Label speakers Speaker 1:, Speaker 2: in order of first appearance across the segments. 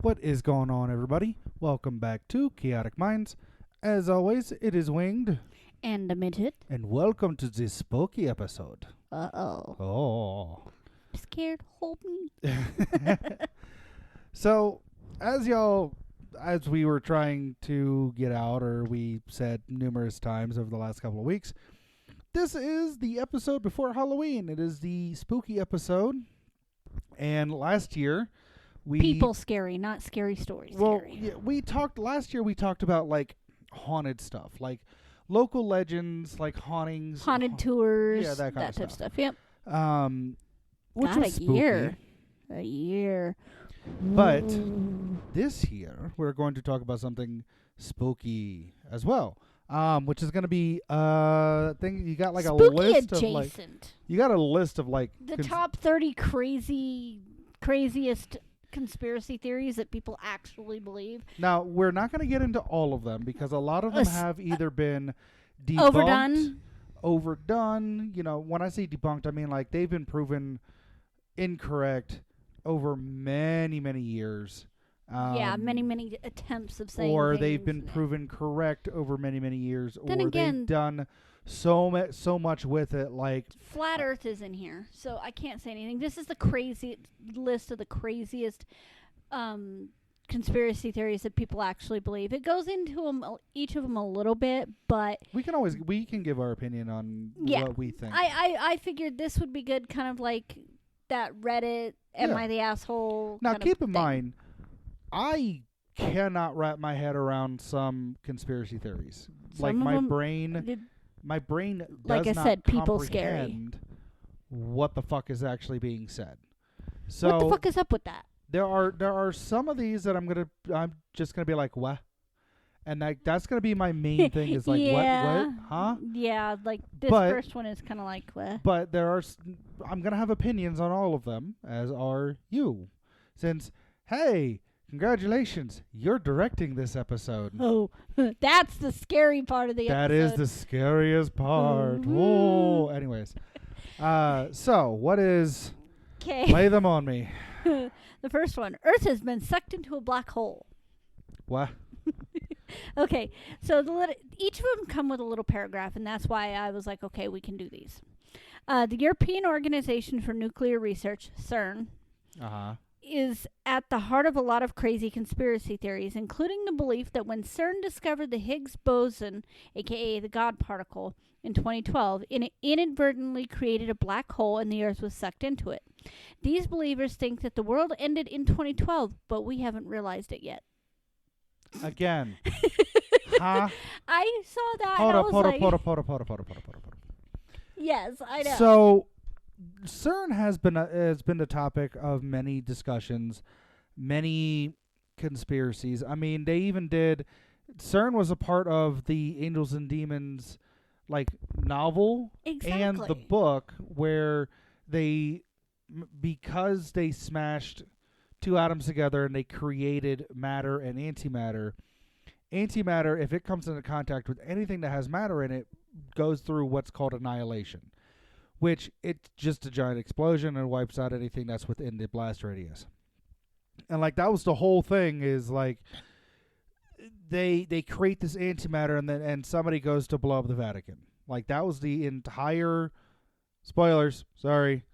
Speaker 1: What is going on, everybody? Welcome back to Chaotic Minds. As always, it is Winged.
Speaker 2: And a midget.
Speaker 1: And welcome to this spooky episode.
Speaker 2: Uh-oh.
Speaker 1: Oh.
Speaker 2: I'm scared. Hold me.
Speaker 1: So, as we were trying to get out, or we said numerous times over the last couple of weeks, this is the episode before Halloween. It is the spooky episode. And last year,
Speaker 2: People scary, not scary stories.
Speaker 1: Well,
Speaker 2: scary.
Speaker 1: yeah, last year we talked about like haunted stuff, like local legends, like hauntings,
Speaker 2: Haunted tours,
Speaker 1: yeah, that kind
Speaker 2: type
Speaker 1: of
Speaker 2: stuff. Yep.
Speaker 1: Which
Speaker 2: God,
Speaker 1: was spooky.
Speaker 2: A year.
Speaker 1: But
Speaker 2: Ooh.
Speaker 1: this year we're going to talk about something spooky as well. Which is going to be thing you got like
Speaker 2: spooky
Speaker 1: a list
Speaker 2: adjacent.
Speaker 1: of like you got a list of like
Speaker 2: The top 30 craziest conspiracy theories that people actually believe.
Speaker 1: Now, we're not going to get into all of them because a lot of them have either been debunked, overdone. You know, when I say debunked, I mean like they've been proven incorrect over many, many years.
Speaker 2: Many attempts of saying
Speaker 1: or
Speaker 2: things.
Speaker 1: they've been proven correct over many, many years.
Speaker 2: Then
Speaker 1: or
Speaker 2: again,
Speaker 1: they've done so much with it, like
Speaker 2: Flat Earth is in here, so I can't say anything. This is the crazy list of the craziest conspiracy theories that people actually believe. It goes into each of them a little bit, but
Speaker 1: we can give our opinion on what we think.
Speaker 2: I figured this would be good, kind of like that Reddit. Am I the asshole?
Speaker 1: Now,
Speaker 2: kind
Speaker 1: keep
Speaker 2: of
Speaker 1: in
Speaker 2: thing.
Speaker 1: mind, I cannot wrap my head around some conspiracy theories. Like my brain does
Speaker 2: like I
Speaker 1: not
Speaker 2: said, people
Speaker 1: comprehend what the fuck is actually being said. So
Speaker 2: what the fuck is up with that?
Speaker 1: There are some of these that I'm just gonna be like, what? And that's gonna be my main thing is like, what, huh?
Speaker 2: Yeah, like this first one is kind of like, what?
Speaker 1: But I'm gonna have opinions on all of them, as are you, since hey. Congratulations, you're directing this episode.
Speaker 2: Oh, that's the scary part of the episode.
Speaker 1: That is the scariest part. Whoa. Anyways, so what is...
Speaker 2: Okay.
Speaker 1: Lay them on me.
Speaker 2: The first one, Earth has been sucked into a black hole.
Speaker 1: What?
Speaker 2: Okay, so each of them come with a little paragraph, and that's why I was like, okay, we can do these. The European Organization for Nuclear Research, CERN, is at the heart of a lot of crazy conspiracy theories, including the belief that when CERN discovered the Higgs boson, aka the God particle, in 2012, it inadvertently created a black hole and the Earth was sucked into it. These believers think that the world ended in 2012, but we haven't realized it yet.
Speaker 1: Again. Huh?
Speaker 2: I saw that
Speaker 1: Hold up.
Speaker 2: Yes, I know.
Speaker 1: So, CERN has been the topic of many discussions, many conspiracies. I mean, they even did. CERN was a part of the Angels and Demons, like novel and the book, where because they smashed two atoms together and they created matter and antimatter. Antimatter, if it comes into contact with anything that has matter in it, goes through what's called annihilation. Which it's just a giant explosion and wipes out anything that's within the blast radius. And like that was the whole thing is like they create this antimatter and somebody goes to blow up the Vatican. Like that was the entire spoilers, sorry.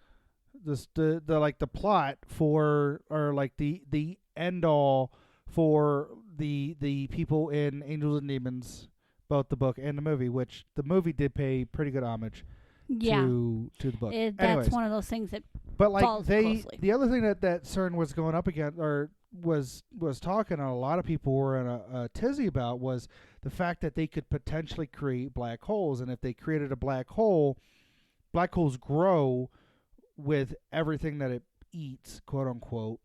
Speaker 1: The plot for or like the end all for the people in Angels and Demons, both the book and the movie, which the movie did pay pretty good homage. To the book.
Speaker 2: That's one of those things that
Speaker 1: falls
Speaker 2: closely.
Speaker 1: The other thing that CERN was going up against or was talking and a lot of people were in a tizzy about was the fact that they could potentially create black holes, and if they created a black holes grow with everything that it eats, quote unquote.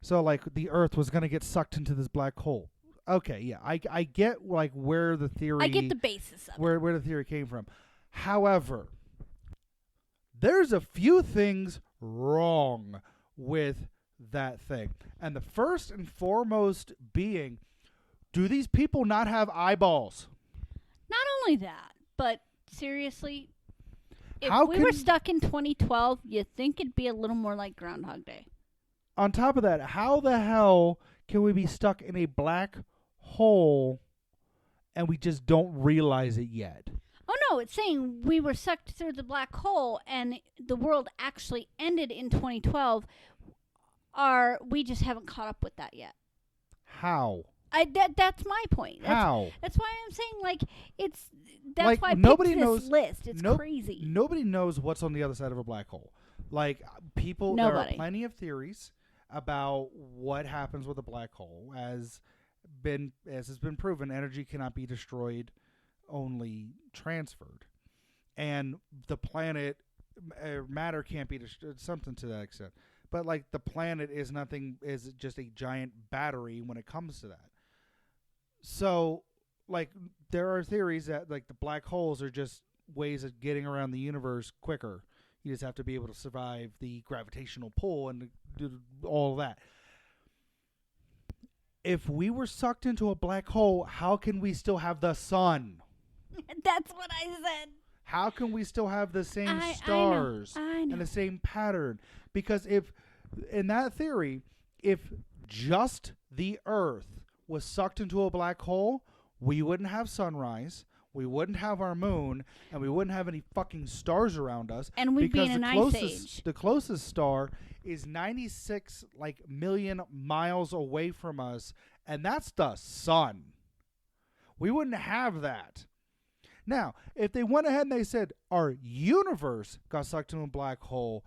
Speaker 1: So like the Earth was going to get sucked into this black hole. Okay, yeah, I get like where the theory.
Speaker 2: I get the basis of
Speaker 1: where the theory came from. However, there's a few things wrong with that thing. And the first and foremost being, do these people not have eyeballs?
Speaker 2: Not only that, but seriously, if
Speaker 1: How
Speaker 2: we were stuck in 2012, you'd think it'd be a little more like Groundhog Day.
Speaker 1: On top of that, how the hell can we be stuck in a black hole and we just don't realize it yet?
Speaker 2: Oh, no, it's saying we were sucked through the black hole and the world actually ended in 2012. We just haven't caught up with that yet.
Speaker 1: How?
Speaker 2: That's my point.
Speaker 1: How?
Speaker 2: That's why I'm saying, like, that's
Speaker 1: like,
Speaker 2: why I
Speaker 1: nobody
Speaker 2: picked
Speaker 1: knows,
Speaker 2: this list. It's crazy.
Speaker 1: Nobody knows what's on the other side of a black hole. Like, people, there are plenty of theories about what happens with a black hole. As has been proven, energy cannot be destroyed, only transferred. And the planet, matter can't be destroyed, something to that extent. But, like, the planet is just a giant battery when it comes to that. So, like, there are theories that, like, the black holes are just ways of getting around the universe quicker. You just have to be able to survive the gravitational pull and do all that. If we were sucked into a black hole, how can we still have the sun?
Speaker 2: That's what I said.
Speaker 1: How can we still have the same stars
Speaker 2: I know.
Speaker 1: and the same pattern? Because in that theory, if just the Earth was sucked into a black hole, we wouldn't have sunrise, we wouldn't have our moon, and we wouldn't have any fucking stars around us.
Speaker 2: And we'd be in an ice age.
Speaker 1: The closest star is 96 million miles away from us, and that's the sun. We wouldn't have that. Now, if they went ahead and they said our universe got sucked into a black hole,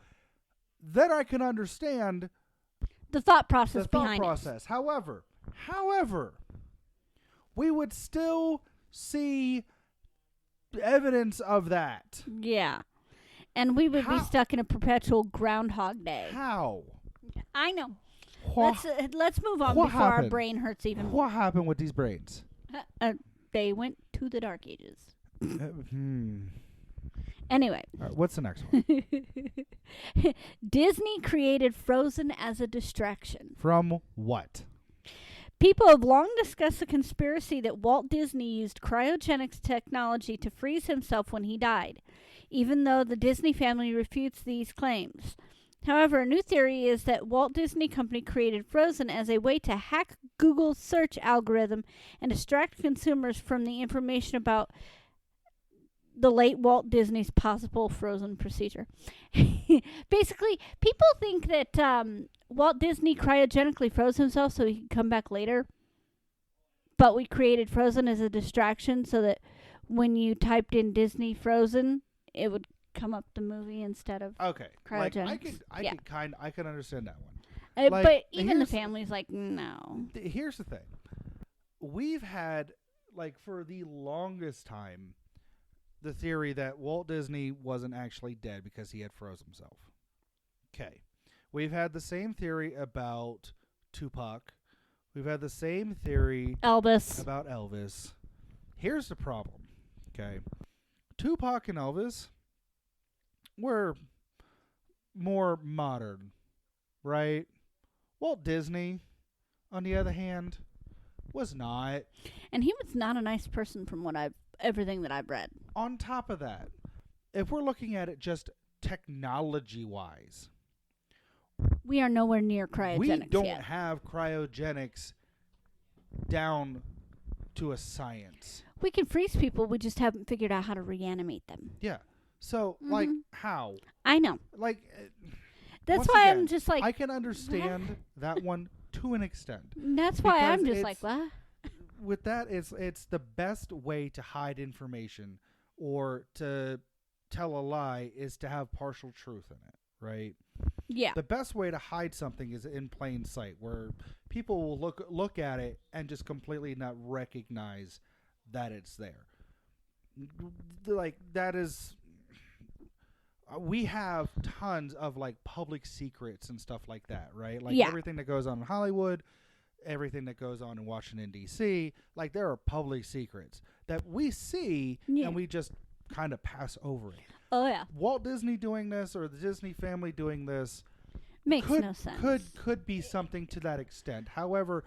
Speaker 1: then I can understand
Speaker 2: the thought process behind
Speaker 1: it. However, we would still see evidence of that.
Speaker 2: Yeah. And we would be stuck in a perpetual Groundhog Day.
Speaker 1: How?
Speaker 2: I know. Let's move on before our brain hurts even more.
Speaker 1: What happened with these brains?
Speaker 2: They went to the Dark Ages. Anyway.
Speaker 1: All right, what's the next one?
Speaker 2: Disney created Frozen as a distraction.
Speaker 1: From what?
Speaker 2: People have long discussed the conspiracy that Walt Disney used cryogenics technology to freeze himself when he died, even though the Disney family refutes these claims. However, a new theory is that Walt Disney Company created Frozen as a way to hack Google's search algorithm and distract consumers from the information about the late Walt Disney's possible frozen procedure. Basically, people think that Walt Disney cryogenically froze himself so he could come back later. But we created Frozen as a distraction so that when you typed in Disney Frozen, it would come up the movie instead of cryogenics.
Speaker 1: I can understand that one.
Speaker 2: But even the family's like, no.
Speaker 1: Here's the thing. We've had, for the longest time, the theory that Walt Disney wasn't actually dead because he had froze himself. Okay. We've had the same theory about Tupac. We've had the same theory about Elvis. Here's the problem. Okay. Tupac and Elvis were more modern, right? Walt Disney, on the other hand, was not.
Speaker 2: And he was not a nice person from everything that I've read.
Speaker 1: On top of that, if we're looking at it just technology-wise,
Speaker 2: we are nowhere near cryogenics yet.
Speaker 1: We don't have cryogenics down to a science.
Speaker 2: We can freeze people. We just haven't figured out how to reanimate them.
Speaker 1: Yeah. So, how?
Speaker 2: I know. That's why I'm just like...
Speaker 1: I can understand that one to an extent.
Speaker 2: That's why I'm just like, what?
Speaker 1: With that, it's the best way to hide information or to tell a lie is to have partial truth in it, right?
Speaker 2: Yeah.
Speaker 1: The best way to hide something is in plain sight, where people will look at it and just completely not recognize that it's there. That is... We have tons of public secrets and stuff like that, right? Everything that goes on in Hollywood, everything that goes on in Washington, D.C., there are public secrets that we see and we just kind of pass over it.
Speaker 2: Oh, yeah.
Speaker 1: Walt Disney doing this or the Disney family doing this
Speaker 2: makes no sense.
Speaker 1: Could be something to that extent. However,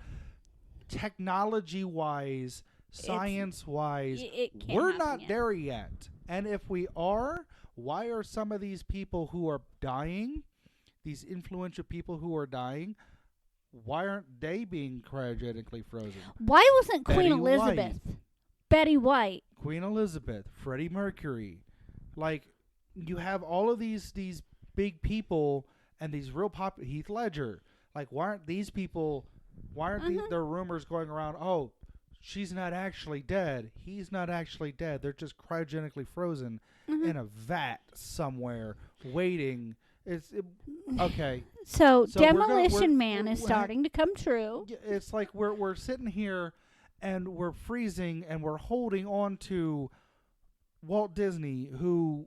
Speaker 1: technology-wise, science-wise, we're not there yet. And if we are, why are some of these people who are dying, these influential people who are dying, Why aren't they being cryogenically frozen?
Speaker 2: Why wasn't Queen
Speaker 1: Betty
Speaker 2: Elizabeth?
Speaker 1: White.
Speaker 2: Betty White.
Speaker 1: Queen Elizabeth, Freddie Mercury. Like, you have all of these big people and these real popular, Heath Ledger. Like, why aren't these people, why aren't there rumors going around, oh, she's not actually dead. He's not actually dead. They're just cryogenically frozen in a vat somewhere waiting. Okay.
Speaker 2: So Demolition Man is starting to come true.
Speaker 1: It's like we're sitting here and we're freezing and we're holding on to Walt Disney, who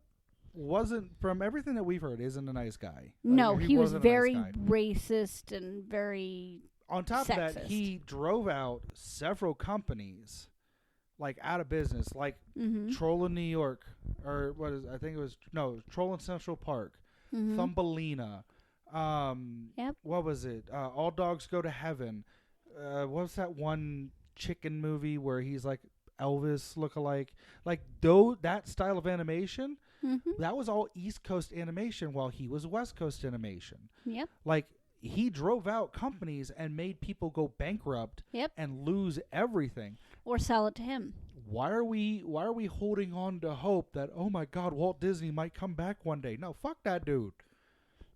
Speaker 1: wasn't, from everything that we've heard, isn't a nice guy.
Speaker 2: No,
Speaker 1: Like,
Speaker 2: he was very
Speaker 1: nice
Speaker 2: racist and very
Speaker 1: on top
Speaker 2: sexist.
Speaker 1: of that, he drove out several companies like out of business, like Troll in New York, or I think it was Troll in Central Park, Thumbelina. What was it? All Dogs Go to Heaven. What was that one chicken movie where he's like Elvis lookalike? Like that style of animation, that was all East Coast animation while he was West Coast animation.
Speaker 2: Yep.
Speaker 1: Like, he drove out companies and made people go bankrupt and lose everything.
Speaker 2: Or sell it to him.
Speaker 1: Why are we holding on to hope that, oh my God, Walt Disney might come back one day? No, fuck that dude.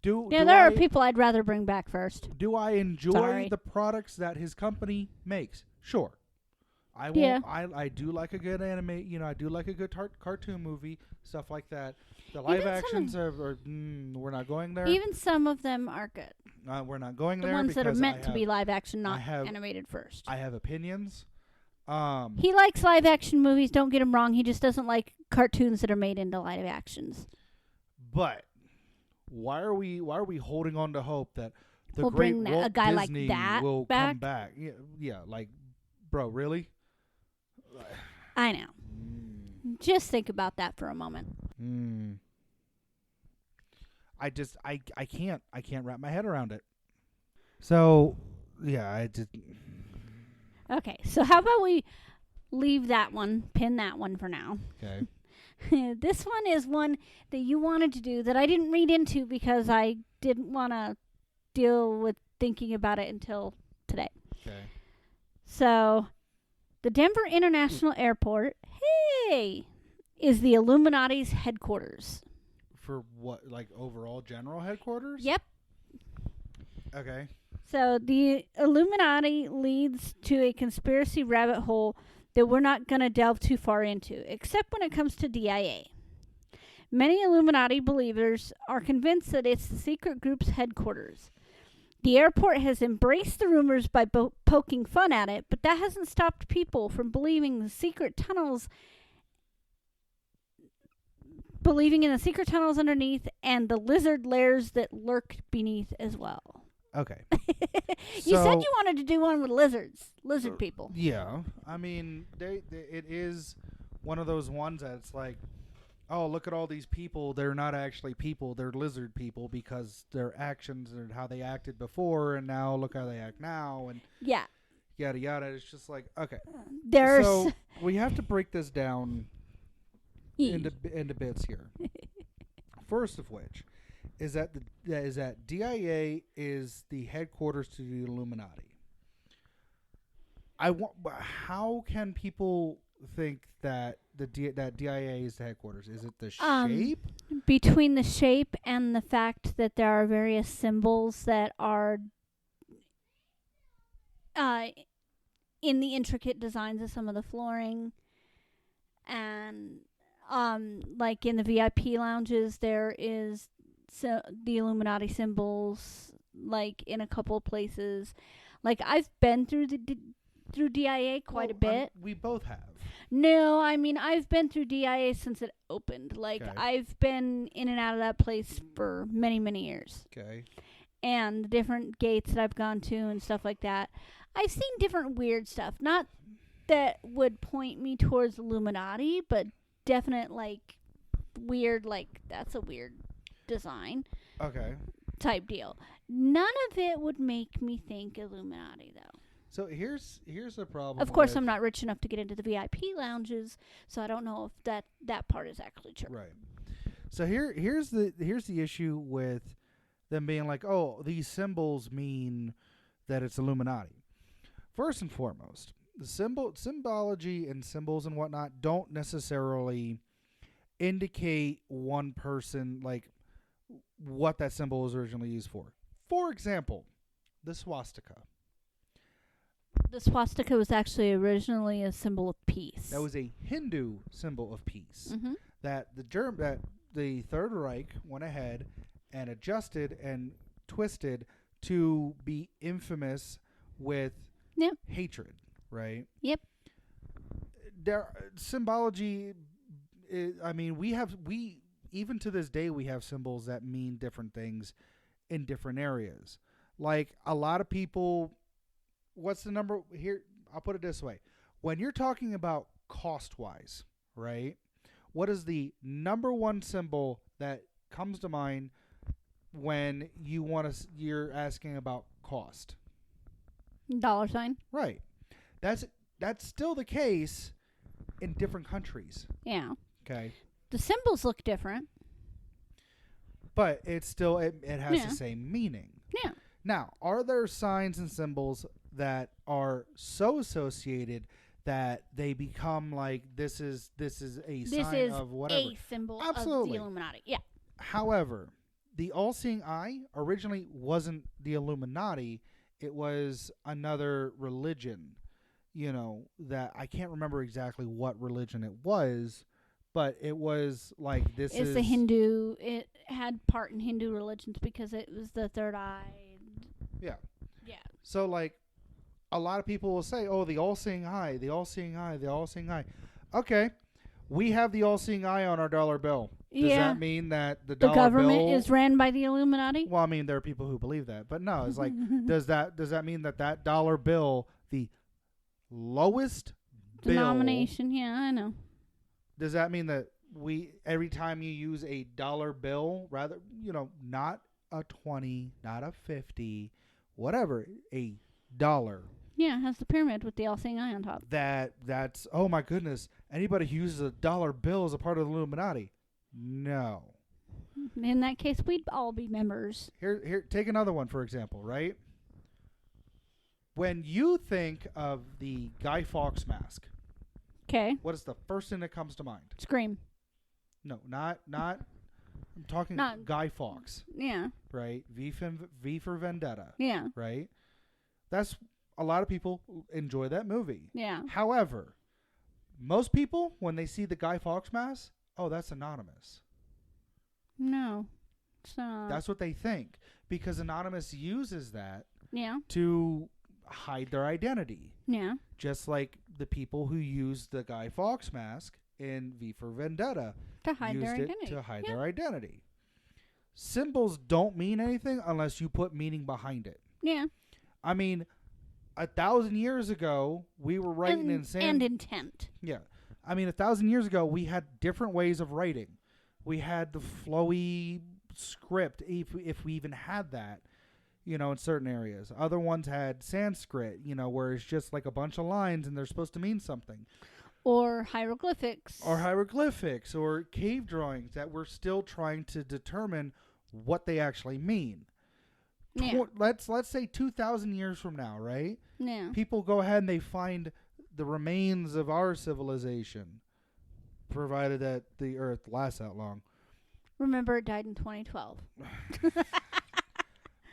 Speaker 2: There are people I'd rather bring back first.
Speaker 1: Do I enjoy the products that his company makes? Sure. I do like a good anime. I do like a good cartoon movie, stuff like that. The live actions we're not going there.
Speaker 2: Even some of them are good.
Speaker 1: We're not going there.
Speaker 2: The ones that are meant to be live action, not animated first.
Speaker 1: I have opinions.
Speaker 2: He likes live action movies. Don't get him wrong. He just doesn't like cartoons that are made into live actions.
Speaker 1: But why are we holding on to hope that
Speaker 2: we'll
Speaker 1: great
Speaker 2: bring
Speaker 1: Walt
Speaker 2: a guy
Speaker 1: Disney
Speaker 2: like that
Speaker 1: will
Speaker 2: back?
Speaker 1: come back? Yeah, like, bro, really?
Speaker 2: I know. Just think about that for a moment.
Speaker 1: I can't wrap my head around it. So, yeah, I just.
Speaker 2: Okay, so how about we leave that one, pin that one for now.
Speaker 1: Okay.
Speaker 2: This one is one that you wanted to do that I didn't read into because I didn't want to deal with thinking about it until today.
Speaker 1: Okay.
Speaker 2: So, the Denver International Airport, is the Illuminati's headquarters.
Speaker 1: For what, like overall general headquarters?
Speaker 2: Yep.
Speaker 1: Okay.
Speaker 2: So the Illuminati leads to a conspiracy rabbit hole that we're not going to delve too far into, except when it comes to DIA. Many Illuminati believers are convinced that it's the secret group's headquarters. The airport has embraced the rumors by poking fun at it, but that hasn't stopped people from believing in the secret tunnels underneath and the lizard lairs that lurk beneath as well.
Speaker 1: Okay.
Speaker 2: You said you wanted to do one with lizard people.
Speaker 1: Yeah. I mean, it is one of those ones that's like, oh, look at all these people. They're not actually people. They're lizard people because their actions and how they acted before, and now look how they act now, and yada yada. It's just like, okay. So we have to break this down into bits here. First of which is that DIA is the headquarters to the Illuminati. How can people think that that DIA is the headquarters? Is it the shape?
Speaker 2: Between the shape and the fact that there are various symbols that are in the intricate designs of some of the flooring, and like in the VIP lounges, there is the Illuminati symbols, like in a couple of places. Like I've been through through DIA quite a bit.
Speaker 1: We both have.
Speaker 2: No, I mean I've been through DIA since it opened. Like I've been in and out of that place for many, many years.
Speaker 1: Okay.
Speaker 2: And the different gates that I've gone to and stuff like that. I've seen different weird stuff. Not that would point me towards Illuminati, but definite like weird, like that's a weird design.
Speaker 1: Okay.
Speaker 2: Type deal. None of it would make me think Illuminati though.
Speaker 1: So here's the problem.
Speaker 2: Of course, I'm not rich enough to get into the VIP lounges, so I don't know if that part is actually true.
Speaker 1: Right. So here's the issue with them being like, oh, these symbols mean that it's Illuminati. First and foremost, the symbology and symbols and whatnot don't necessarily indicate one person, like what that symbol was originally used for. For example, the swastika.
Speaker 2: The swastika was actually originally a symbol of peace.
Speaker 1: That was a Hindu symbol of peace.
Speaker 2: Mm-hmm.
Speaker 1: That the Third Reich went ahead and adjusted and twisted to be infamous with hatred, right?
Speaker 2: Yep.
Speaker 1: There symbology. We even to this day we have symbols that mean different things in different areas. Like a lot of people, what's the number here? I'll put it this way: when you're talking about cost-wise, right? What is the number one symbol that comes to mind when you're asking about cost?
Speaker 2: $,
Speaker 1: Right. That's still the case in different countries.
Speaker 2: Yeah.
Speaker 1: Okay.
Speaker 2: The symbols look different.
Speaker 1: But it's still it has the same meaning.
Speaker 2: Yeah.
Speaker 1: Now, are there signs and symbols that are so associated that they become like this is a sign of whatever?
Speaker 2: A symbol
Speaker 1: Absolutely.
Speaker 2: of the Illuminati. Yeah.
Speaker 1: However, the all-seeing eye originally wasn't the Illuminati. It was another religion, that I can't remember exactly what religion it was, but it was like
Speaker 2: It's the Hindu. It had part in Hindu religions because it was the third eye.
Speaker 1: Yeah.
Speaker 2: Yeah.
Speaker 1: So like a lot of people will say, "Oh, the all-seeing eye, the all-seeing eye, the all-seeing eye." Okay. We have the all-seeing eye on our dollar bill. Does that mean that the dollar
Speaker 2: government
Speaker 1: bill
Speaker 2: is ran by the Illuminati?
Speaker 1: Well, I mean, there are people who believe that, but no, it's like, does that mean that dollar bill, the lowest
Speaker 2: denomination? Yeah, I know.
Speaker 1: Does that mean that every time you use a dollar bill, rather, not a 20, not a 50, whatever, a dollar?
Speaker 2: Yeah, it has the pyramid with the all-seeing eye on top.
Speaker 1: That's oh my goodness! Anybody who uses a dollar bill is a part of the Illuminati. No.
Speaker 2: In that case, we'd all be members.
Speaker 1: Here, take another one for example, right? When you think of the Guy Fawkes mask,
Speaker 2: okay,
Speaker 1: what is the first thing that comes to mind?
Speaker 2: Scream.
Speaker 1: No, not. I'm talking Guy Fawkes.
Speaker 2: Yeah.
Speaker 1: Right. V for Vendetta.
Speaker 2: Yeah.
Speaker 1: Right. That's a lot of people enjoy that movie.
Speaker 2: Yeah.
Speaker 1: However, most people when they see the Guy Fawkes mask, oh, that's anonymous.
Speaker 2: No, it's not.
Speaker 1: That's what they think because Anonymous uses that.
Speaker 2: Yeah.
Speaker 1: To hide their identity.
Speaker 2: Yeah.
Speaker 1: Just like the people who used the Guy Fawkes mask in V for Vendetta
Speaker 2: to hide their identity.
Speaker 1: To hide their identity. Symbols don't mean anything unless you put meaning behind it.
Speaker 2: Yeah.
Speaker 1: I mean, 1,000 years ago, we were writing in sand.
Speaker 2: And intent.
Speaker 1: Yeah. I mean, 1,000 years ago, we had different ways of writing. We had the flowy script, if we even had that, in certain areas. Other ones had Sanskrit, where it's just like a bunch of lines and they're supposed to mean something.
Speaker 2: Or hieroglyphics.
Speaker 1: Or cave drawings that we're still trying to determine what they actually mean.
Speaker 2: Yeah.
Speaker 1: Let's say 2,000 years from now, right?
Speaker 2: Yeah.
Speaker 1: People go ahead and they find the remains of our civilization, provided that the Earth lasts that long.
Speaker 2: Remember, it died in 2012.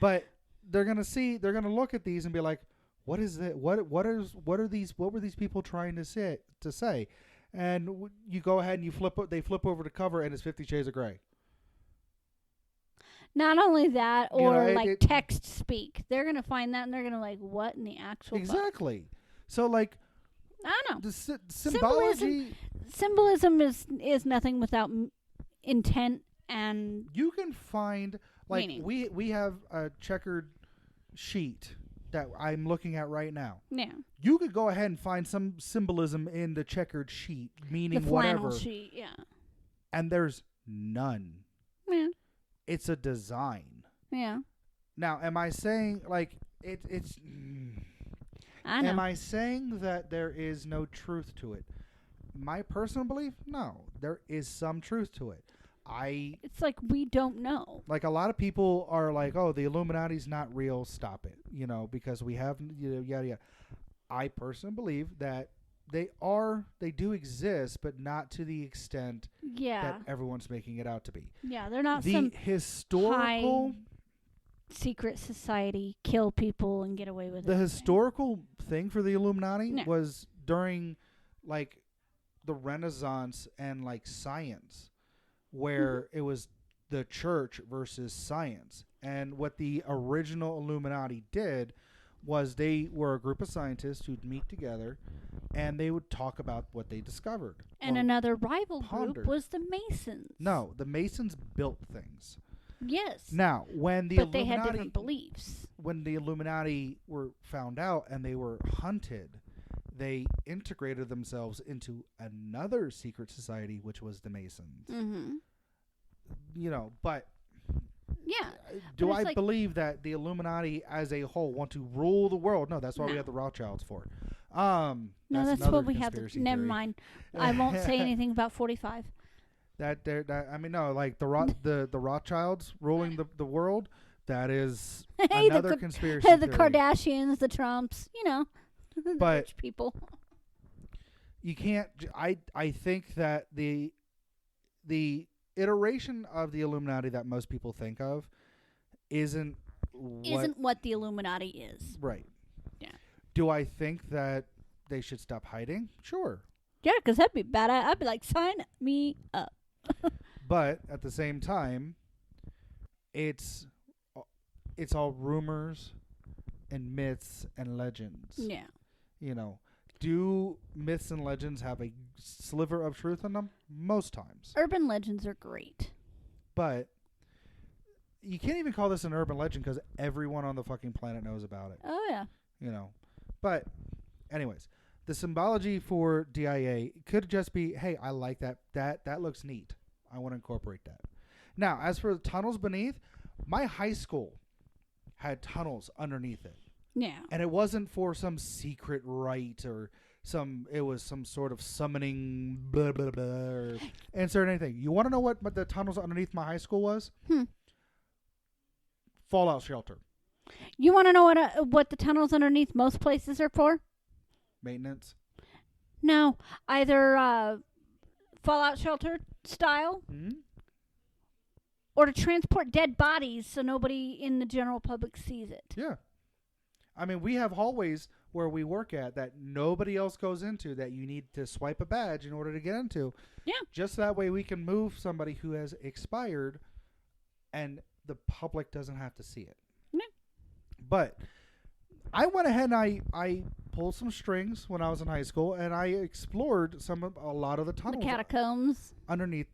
Speaker 1: But they're gonna look at these and be like, "What is that? What were these people trying to say?" And you go ahead and they flip over the cover and it's 50 Shades of Grey.
Speaker 2: Not only that, or text speak. They're going to find that and they're going to like, what in the actual
Speaker 1: Exactly.
Speaker 2: Fuck?
Speaker 1: So like,
Speaker 2: I don't know.
Speaker 1: The symbology.
Speaker 2: Symbolism is nothing without intent and
Speaker 1: you can find like
Speaker 2: meaning.
Speaker 1: We have a checkered sheet that I'm looking at right now.
Speaker 2: Yeah.
Speaker 1: You could go ahead and find some symbolism in the checkered sheet, meaning
Speaker 2: the flannel
Speaker 1: whatever.
Speaker 2: sheet, yeah.
Speaker 1: And there's none.
Speaker 2: Yeah.
Speaker 1: It's a design.
Speaker 2: Yeah.
Speaker 1: Now, am I saying like it's?
Speaker 2: I know.
Speaker 1: Am I saying that there is no truth to it? My personal belief, no, there is some truth to it.
Speaker 2: It's like we don't know.
Speaker 1: Like, a lot of people are like, oh, the Illuminati's not real, stop it, because we have, yada yada. I personally believe that they do exist, but not to the extent that everyone's making it out to be.
Speaker 2: Yeah, they're not
Speaker 1: the
Speaker 2: some
Speaker 1: historical
Speaker 2: high secret society, kill people and get away with it.
Speaker 1: The historical thing for the Illuminati was during, like, the Renaissance and, like, science, where it was the church versus science. And what the original Illuminati did was they were a group of scientists who'd meet together and they would talk about what they discovered.
Speaker 2: And another rival group was the Masons.
Speaker 1: No, the Masons built things.
Speaker 2: Yes.
Speaker 1: Now, when the
Speaker 2: Illuminati, they had different beliefs.
Speaker 1: When the Illuminati were found out and they were hunted, they integrated themselves into another secret society, which was the Masons.
Speaker 2: Mm-hmm.
Speaker 1: But
Speaker 2: yeah,
Speaker 1: do I believe that the Illuminati as a whole want to rule the world? No, that's what we have the Rothschilds for.
Speaker 2: No, that's what we have. Never mind. I won't say anything about 45.
Speaker 1: The Rothschilds ruling the world. That is
Speaker 2: hey,
Speaker 1: another conspiracy theory.
Speaker 2: The Kardashians, the Trumps, the rich people.
Speaker 1: You can't. I think that the iteration of the Illuminati that most people think of isn't
Speaker 2: what the Illuminati is.
Speaker 1: Right.
Speaker 2: Yeah.
Speaker 1: Do I think that they should stop hiding? Sure.
Speaker 2: Yeah, because that'd be bad. I'd be like, sign me up.
Speaker 1: But at the same time, it's all rumors and myths and legends.
Speaker 2: Yeah.
Speaker 1: Do myths and legends have a sliver of truth in them? Most times.
Speaker 2: Urban legends are great.
Speaker 1: But you can't even call this an urban legend because everyone on the fucking planet knows about it.
Speaker 2: Oh, yeah.
Speaker 1: But anyways, the symbology for DIA could just be, hey, I like that. That looks neat. I want to incorporate that. Now, as for the tunnels beneath, my high school had tunnels underneath it.
Speaker 2: Yeah.
Speaker 1: And it wasn't for some secret rite or it was some sort of summoning blah, blah, blah, or insert anything. You want to know what the tunnels underneath my high school was? Fallout shelter.
Speaker 2: You want to know what the tunnels underneath most places are for?
Speaker 1: Maintenance.
Speaker 2: No. Either fallout shelter style or to transport dead bodies so nobody in the general public sees it.
Speaker 1: Yeah. I mean, we have hallways where we work at that nobody else goes into that you need to swipe a badge in order to get into.
Speaker 2: Yeah.
Speaker 1: Just that way we can move somebody who has expired and the public doesn't have to see it.
Speaker 2: Yeah.
Speaker 1: But I went ahead and I pulled some strings when I was in high school and I explored a lot of the tunnels.
Speaker 2: The catacombs.
Speaker 1: Underneath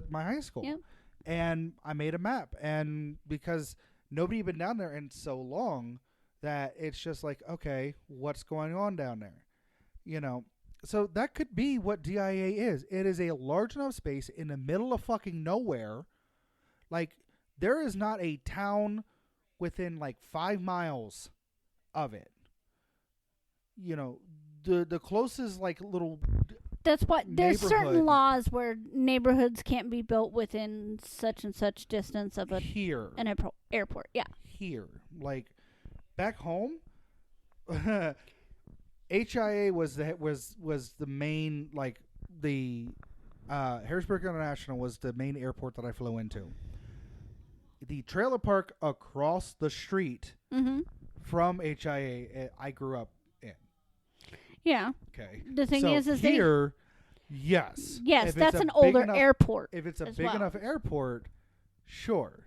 Speaker 1: my high school.
Speaker 2: Yep.
Speaker 1: And I made a map. And because nobody had been down there in so long, that it's just like, okay, what's going on down there? So that could be what DIA is. It is a large enough space in the middle of fucking nowhere. Like, there is not a town within like 5 miles of it. The closest like little.
Speaker 2: That's what there's certain laws where neighborhoods can't be built within such and such distance of an airport. Yeah.
Speaker 1: Here, like. Back home, HIA was the main, like, the Harrisburg International was the main airport that I flew into. The trailer park across the street from HIA, I grew up in.
Speaker 2: Yeah.
Speaker 1: Okay.
Speaker 2: The thing is
Speaker 1: here, yes.
Speaker 2: Yes, that's an older airport.
Speaker 1: If it's a big enough airport, sure.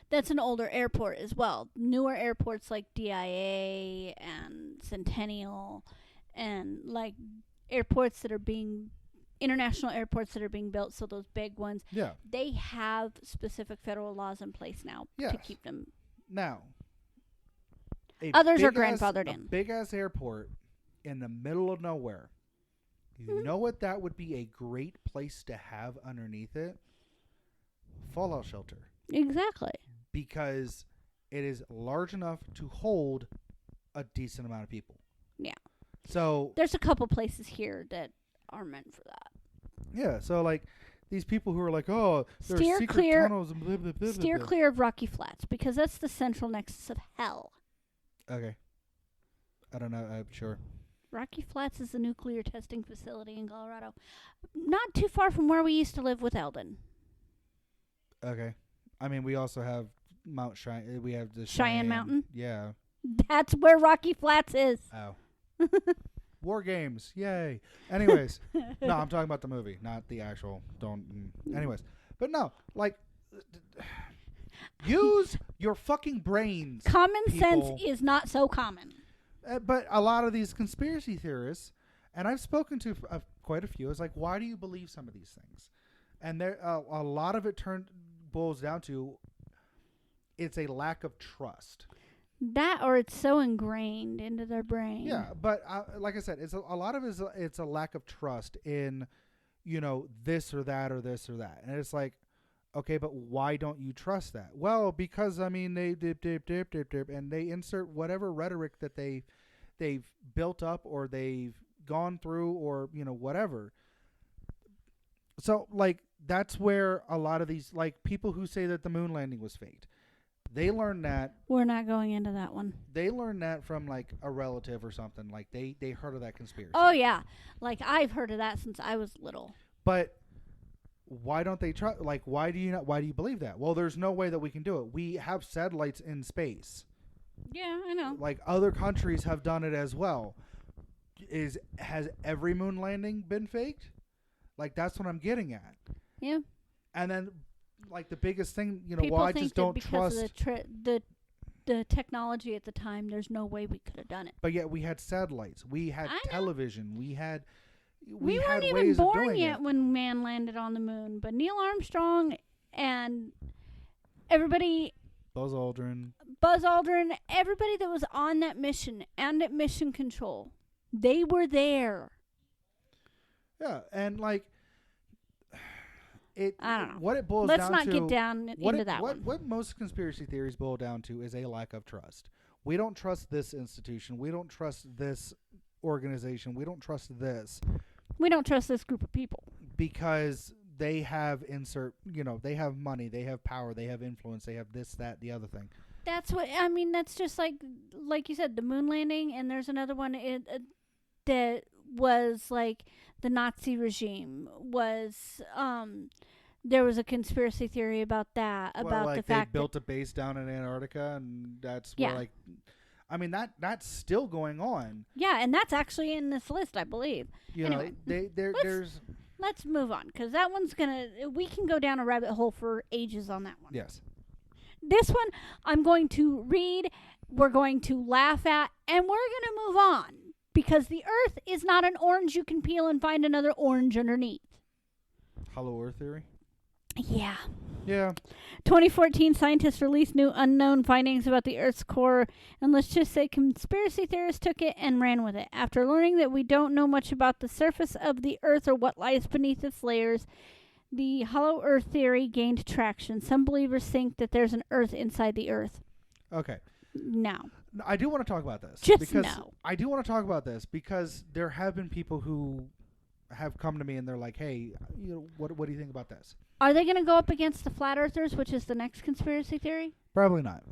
Speaker 2: That's an older airport as well. Newer airports like DIA and Centennial and like airports that are international airports that are being built, so those big ones, they have specific federal laws in place now to keep them.
Speaker 1: Now,
Speaker 2: others are grandfathered in.
Speaker 1: A big-ass airport in the middle of nowhere. You know what that would be a great place to have underneath it? Fallout shelter.
Speaker 2: Exactly.
Speaker 1: Because it is large enough to hold a decent amount of people.
Speaker 2: Yeah.
Speaker 1: So
Speaker 2: there's a couple places here that are meant for that.
Speaker 1: Yeah. So like these people who are like, oh, there's
Speaker 2: Steer
Speaker 1: secret
Speaker 2: clear.
Speaker 1: tunnels and blah, blah, blah, blah,
Speaker 2: Steer
Speaker 1: blah.
Speaker 2: clear of Rocky Flats because that's the central nexus of hell.
Speaker 1: Okay. I don't know. Sure.
Speaker 2: Rocky Flats is a nuclear testing facility in Colorado, not too far from where we used to live with Eldon.
Speaker 1: Okay. I mean, we also have Mount Cheyenne. We have the
Speaker 2: Cheyenne Mountain?
Speaker 1: Yeah.
Speaker 2: That's where Rocky Flats is.
Speaker 1: Oh. War games. Yay. Anyways. No, I'm talking about the movie, not the actual. Anyways. But no, like, use your fucking brains.
Speaker 2: Common
Speaker 1: people.
Speaker 2: sense is not so common.
Speaker 1: But a lot of these conspiracy theorists, and I've spoken to quite a few, is like, why do you believe some of these things? And there, a lot of it boils down to it's a lack of trust.
Speaker 2: That or it's so ingrained into their brain.
Speaker 1: Yeah, but like I said, it's a lot of it's a lack of trust in, this or that or this or that. And it's like, okay, but why don't you trust that? Well, because, I mean, they dip, and they insert whatever rhetoric that they've built up or they've gone through or, whatever. So, like, that's where a lot of these, like, people who say that the moon landing was faked, they learned that.
Speaker 2: We're not going into that one.
Speaker 1: They learned that from, like, a relative or something. Like, they heard of that conspiracy.
Speaker 2: Oh, yeah. Like, I've heard of that since I was little.
Speaker 1: But why don't they try? Like, why do you believe that? Well, there's no way that we can do it. We have satellites in space.
Speaker 2: Yeah, I know.
Speaker 1: Like, other countries have done it as well. Has every moon landing been faked? Like, that's what I'm getting at.
Speaker 2: Yeah.
Speaker 1: And then, like, the biggest thing,
Speaker 2: People
Speaker 1: I
Speaker 2: think
Speaker 1: just
Speaker 2: that
Speaker 1: don't
Speaker 2: because
Speaker 1: trust.
Speaker 2: Of the technology at the time, there's no way we could have done it.
Speaker 1: But yet we had satellites. We had television. We had.
Speaker 2: We
Speaker 1: had
Speaker 2: weren't even
Speaker 1: ways of
Speaker 2: born
Speaker 1: doing
Speaker 2: yet
Speaker 1: it.
Speaker 2: when man landed on the moon. But Neil Armstrong and everybody,
Speaker 1: Buzz Aldrin,
Speaker 2: everybody that was on that mission and at mission control, they were there.
Speaker 1: Yeah, and like it.
Speaker 2: I don't know.
Speaker 1: What it boils
Speaker 2: Let's
Speaker 1: down
Speaker 2: not
Speaker 1: to.
Speaker 2: get down into that one.
Speaker 1: What most conspiracy theories boil down to is a lack of trust. We don't trust this institution. We don't trust this organization. We don't trust this.
Speaker 2: We don't trust this group of people.
Speaker 1: Because they have they have money, they have power, they have influence, they have this, that, the other thing.
Speaker 2: That's what, I mean, that's just like you said, the moon landing, and there's another one that was like the Nazi regime was, there was a conspiracy theory about that, about
Speaker 1: like
Speaker 2: the fact
Speaker 1: they built a base down in Antarctica, and that's where, like, I mean, that's still going on.
Speaker 2: Yeah, and that's actually in this list, I believe. Anyway, let's move on, because that one's we can go down a rabbit hole for ages on that one.
Speaker 1: Yes.
Speaker 2: This one, I'm going to read, we're going to laugh at, and we're going to move on, because the Earth is not an orange you can peel and find another orange underneath.
Speaker 1: Hollow Earth theory?
Speaker 2: Yeah.
Speaker 1: Yeah.
Speaker 2: 2014, scientists released new unknown findings about the Earth's core, and let's just say conspiracy theorists took it and ran with it. After learning that we don't know much about the surface of the Earth or what lies beneath its layers, the hollow Earth theory gained traction. Some believers think that there's an Earth inside the Earth.
Speaker 1: Okay.
Speaker 2: Now,
Speaker 1: I do want to talk about this. I do want to talk about this because there have been people who have come to me and they're like, "Hey, what do you think about this?"
Speaker 2: Are they going to go up against the flat earthers, which is the next conspiracy theory?
Speaker 1: Probably not.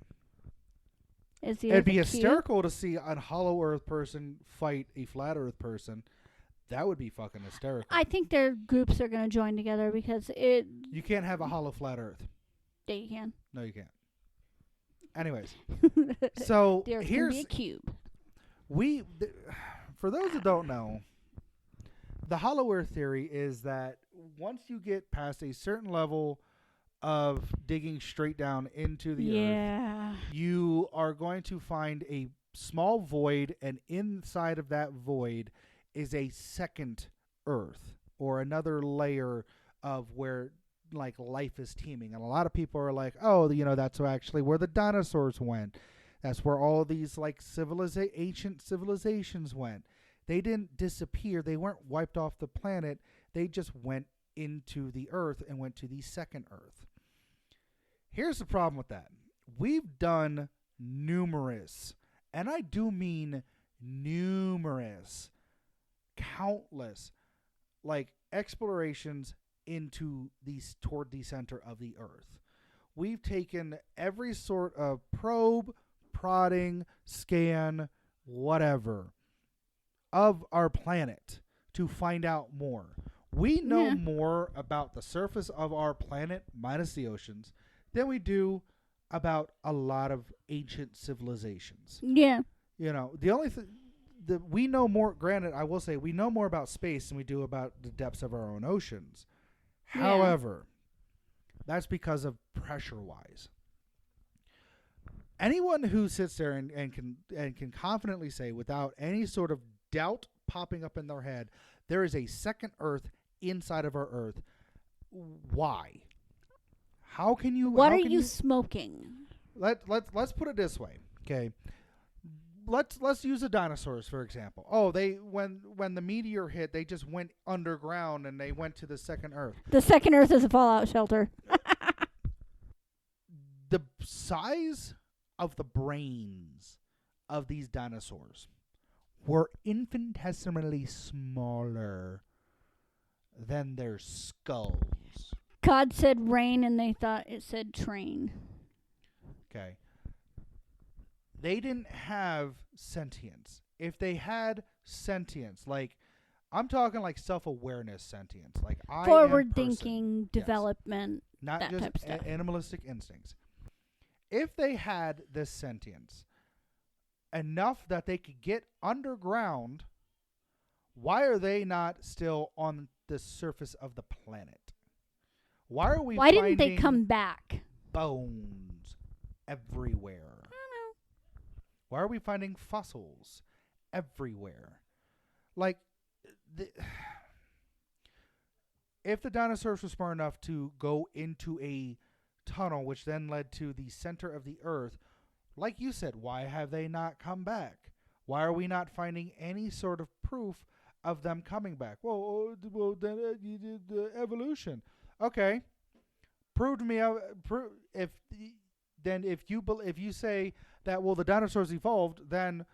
Speaker 1: It'd be
Speaker 2: cute?
Speaker 1: hysterical to see a hollow Earth person fight a flat Earth person. That would be fucking hysterical.
Speaker 2: I think their groups are going to join together because it.
Speaker 1: You can't have a hollow flat Earth.
Speaker 2: Yeah, you can.
Speaker 1: No, you can't. Anyways, so
Speaker 2: There's
Speaker 1: here's
Speaker 2: going to be a cube.
Speaker 1: For those that don't know, the hollow Earth theory is that once you get past a certain level of digging straight down into the Earth, you are going to find a small void, and inside of that void is a second Earth or another layer of where like life is teeming. And a lot of people are like, oh, that's actually where the dinosaurs went. That's where all these like ancient civilizations went. They didn't disappear. They weren't wiped off the planet. They just went into the Earth and went to the second Earth. Here's the problem with that. We've done numerous, and I do mean numerous, countless, like explorations toward the center of the Earth. We've taken every sort of probe, prodding, scan, whatever, of our planet to find out more. We know more about the surface of our planet, minus the oceans, than we do about a lot of ancient civilizations.
Speaker 2: Yeah.
Speaker 1: The only thing that we know more, granted, I will say we know more about space than we do about the depths of our own oceans.
Speaker 2: Yeah.
Speaker 1: However, that's because of pressure-wise. Anyone who sits there and can confidently say, without any sort of doubt popping up in their head, there is a second Earth inside of our Earth. Why? How can you?
Speaker 2: What are you smoking?
Speaker 1: Let's put it this way, okay? Let's use the dinosaurs for example. Oh, when the meteor hit, they just went underground and they went to the second Earth.
Speaker 2: The second Earth is a fallout shelter.
Speaker 1: The size of the brains of these dinosaurs were infinitesimally smaller than their skulls.
Speaker 2: God said rain and they thought it said train.
Speaker 1: Okay. They didn't have sentience. If they had sentience, like I'm talking like self-awareness sentience, like
Speaker 2: forward thinking, development,
Speaker 1: not
Speaker 2: that
Speaker 1: just
Speaker 2: type of stuff.
Speaker 1: Animalistic instincts. If they had this sentience enough that they could get underground, why are they not still on the surface of the planet? Why
Speaker 2: didn't they come back?
Speaker 1: Bones everywhere.
Speaker 2: I don't know.
Speaker 1: Why are we finding fossils everywhere? Like, if the dinosaurs were smart enough to go into a tunnel, which then led to the center of the Earth, like you said, why have they not come back? Why are we not finding any sort of proof of them coming back? Well, then you did the evolution. Okay, prove to me. If you say that the dinosaurs evolved, then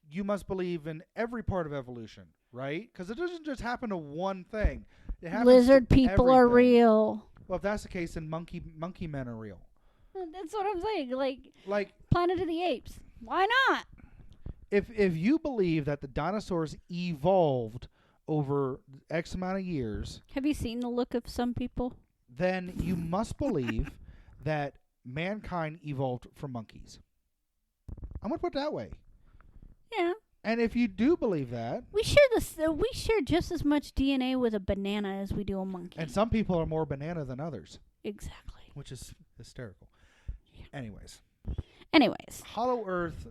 Speaker 1: you must believe in every part of evolution, right? Because it doesn't just happen to one thing. It happens
Speaker 2: Lizard
Speaker 1: to
Speaker 2: people are
Speaker 1: everything.
Speaker 2: real.
Speaker 1: Well, if that's the case, then monkey men are real.
Speaker 2: That's what I'm saying.
Speaker 1: Like
Speaker 2: Planet of the Apes. Why not?
Speaker 1: If you believe that the dinosaurs evolved over X amount of years,
Speaker 2: have you seen the look of some people?
Speaker 1: Then you must believe that mankind evolved from monkeys. I'm gonna put it that way.
Speaker 2: Yeah.
Speaker 1: And if you do believe that,
Speaker 2: we share just as much DNA with a banana as we do a monkey.
Speaker 1: And some people are more banana than others.
Speaker 2: Exactly.
Speaker 1: Which is hysterical. Yeah. Anyways. Hollow Earth.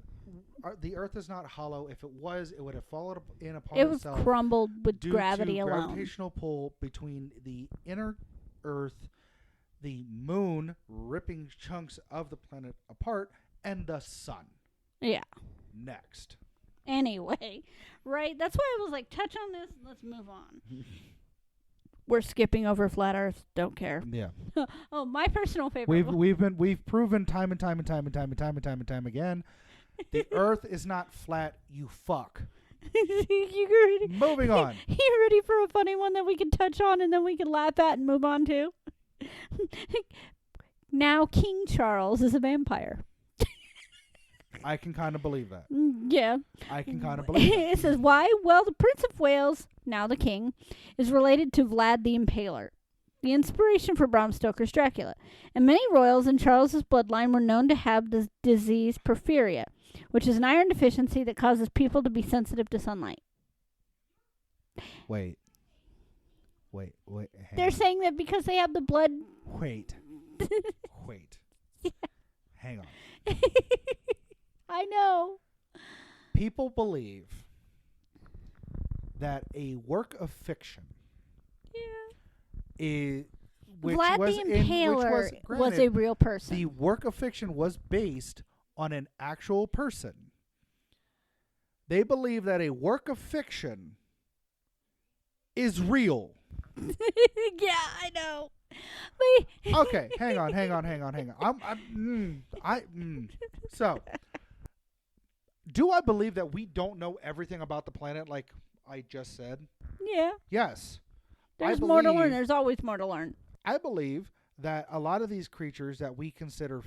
Speaker 1: The Earth is not hollow. If it was, it would have fallen in upon itself.
Speaker 2: It would have crumbled with
Speaker 1: due
Speaker 2: gravity
Speaker 1: to
Speaker 2: alone.
Speaker 1: Gravitational pull between the inner Earth, the moon ripping chunks of the planet apart, and the sun.
Speaker 2: Yeah.
Speaker 1: Next.
Speaker 2: Anyway, right? That's why I was like, touch on this. Let's move on. We're skipping over flat Earth. Don't care.
Speaker 1: Yeah.
Speaker 2: Oh, my personal favorite.
Speaker 1: We've proven time and time again. The Earth is not flat. You fuck. Moving on.
Speaker 2: You ready for a funny one that we can touch on and then we can laugh at and move on to? Now King Charles is a vampire.
Speaker 1: I can kind of believe that.
Speaker 2: Yeah.
Speaker 1: I can kind of believe that.
Speaker 2: It says, why? Well, the Prince of Wales, now the king, is related to Vlad the Impaler, the inspiration for Bram Stoker's Dracula. And many royals in Charles's bloodline were known to have the disease porphyria, which is an iron deficiency that causes people to be sensitive to sunlight.
Speaker 1: Wait.
Speaker 2: They're saying that because they have the blood...
Speaker 1: Wait. Yeah. Hang on.
Speaker 2: I know.
Speaker 1: People believe that a work of fiction is...
Speaker 2: Vlad the Impaler was a real person.
Speaker 1: The work of fiction was based on an actual person. They believe that a work of fiction is real.
Speaker 2: Yeah, I know.
Speaker 1: Okay, hang on. So, do I believe that we don't know everything about the planet like I just said?
Speaker 2: Yeah.
Speaker 1: Yes.
Speaker 2: There's more to learn. There's always more to learn.
Speaker 1: I believe that a lot of these creatures that we consider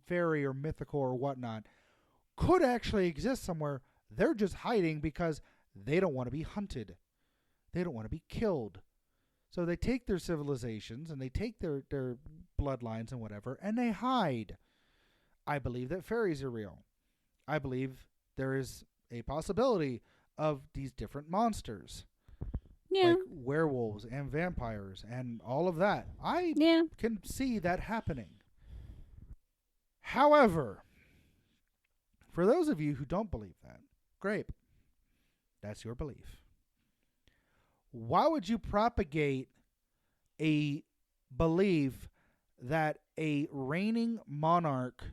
Speaker 1: fairy or mythical or whatnot could actually exist somewhere. They're just hiding because they don't want to be hunted. They don't want to be killed. So they take their civilizations and they take their bloodlines and whatever, and they hide. I believe that fairies are real. I believe there is a possibility of these different monsters.
Speaker 2: Yeah.
Speaker 1: Like werewolves and vampires and all of that. I can see that happening. However, for those of you who don't believe that, great. That's your belief. Why would you propagate a belief that a reigning monarch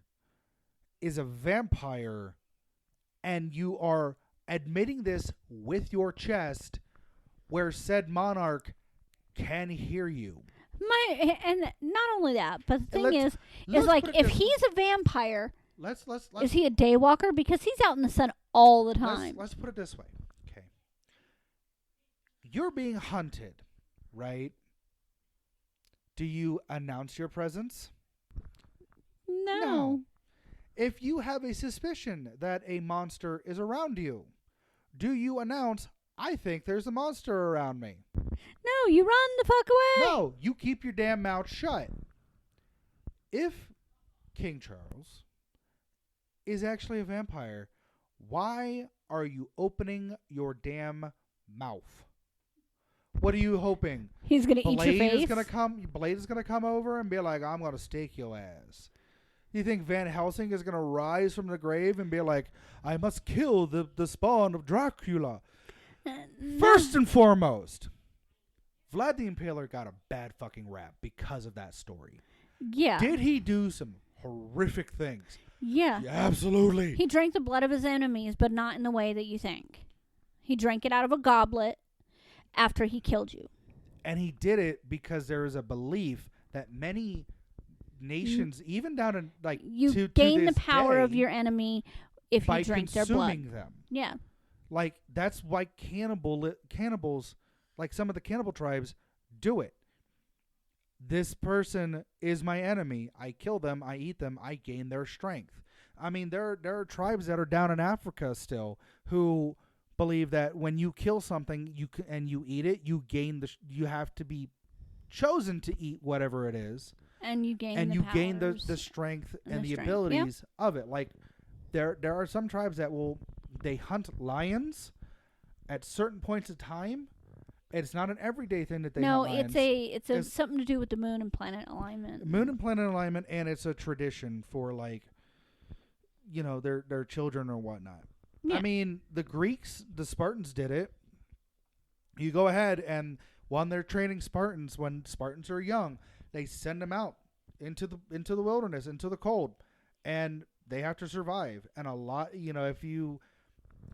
Speaker 1: is a vampire and you are admitting this with your chest where said monarch can hear you?
Speaker 2: And not only that, but the thing is like if he's a vampire,
Speaker 1: let's
Speaker 2: is he a daywalker? Because he's out in the sun all the time.
Speaker 1: Let's put it this way. Okay. You're being hunted, right? Do you announce your presence?
Speaker 2: No.
Speaker 1: If you have a suspicion that a monster is around you, do you announce, I think there's a monster around me?
Speaker 2: No, you run the fuck away.
Speaker 1: No, you keep your damn mouth shut. If King Charles is actually a vampire, why are you opening your damn mouth? What are you hoping?
Speaker 2: He's going to eat your face?
Speaker 1: Blade is gonna come over and be like, I'm going to stake your ass. You think Van Helsing is going to rise from the grave and be like, I must kill the spawn of Dracula? First and foremost, Vlad the Impaler got a bad fucking rap because of that story.
Speaker 2: Yeah.
Speaker 1: Did he do some horrific things?
Speaker 2: Yeah.
Speaker 1: Absolutely.
Speaker 2: He drank the blood of his enemies, but not in the way that you think. He drank it out of a goblet after he killed you.
Speaker 1: And he did it because there is a belief that many nations, even down in like
Speaker 2: you gain the power of your enemy if you drink their blood.
Speaker 1: By consuming them.
Speaker 2: Yeah.
Speaker 1: Like that's why cannibals, like some of the cannibal tribes, do it. This person is my enemy. I kill them. I eat them. I gain their strength. I mean, there are tribes that are down in Africa still who believe that when you kill something and you eat it, you gain you have to be chosen to eat whatever it is.
Speaker 2: And you gain
Speaker 1: the strength and the abilities of it. Like there are some tribes that they hunt lions at certain points of time. It's not an everyday thing that they hunt lions.
Speaker 2: It's something to do with the moon and planet alignment.
Speaker 1: Moon and planet alignment, and it's a tradition for like, you know, their children or whatnot. Yeah. I mean, the Greeks, the Spartans did it. You go ahead and when they're training Spartans, when Spartans are young, they send them out into the wilderness, into the cold, and they have to survive. And a lot, you know, if you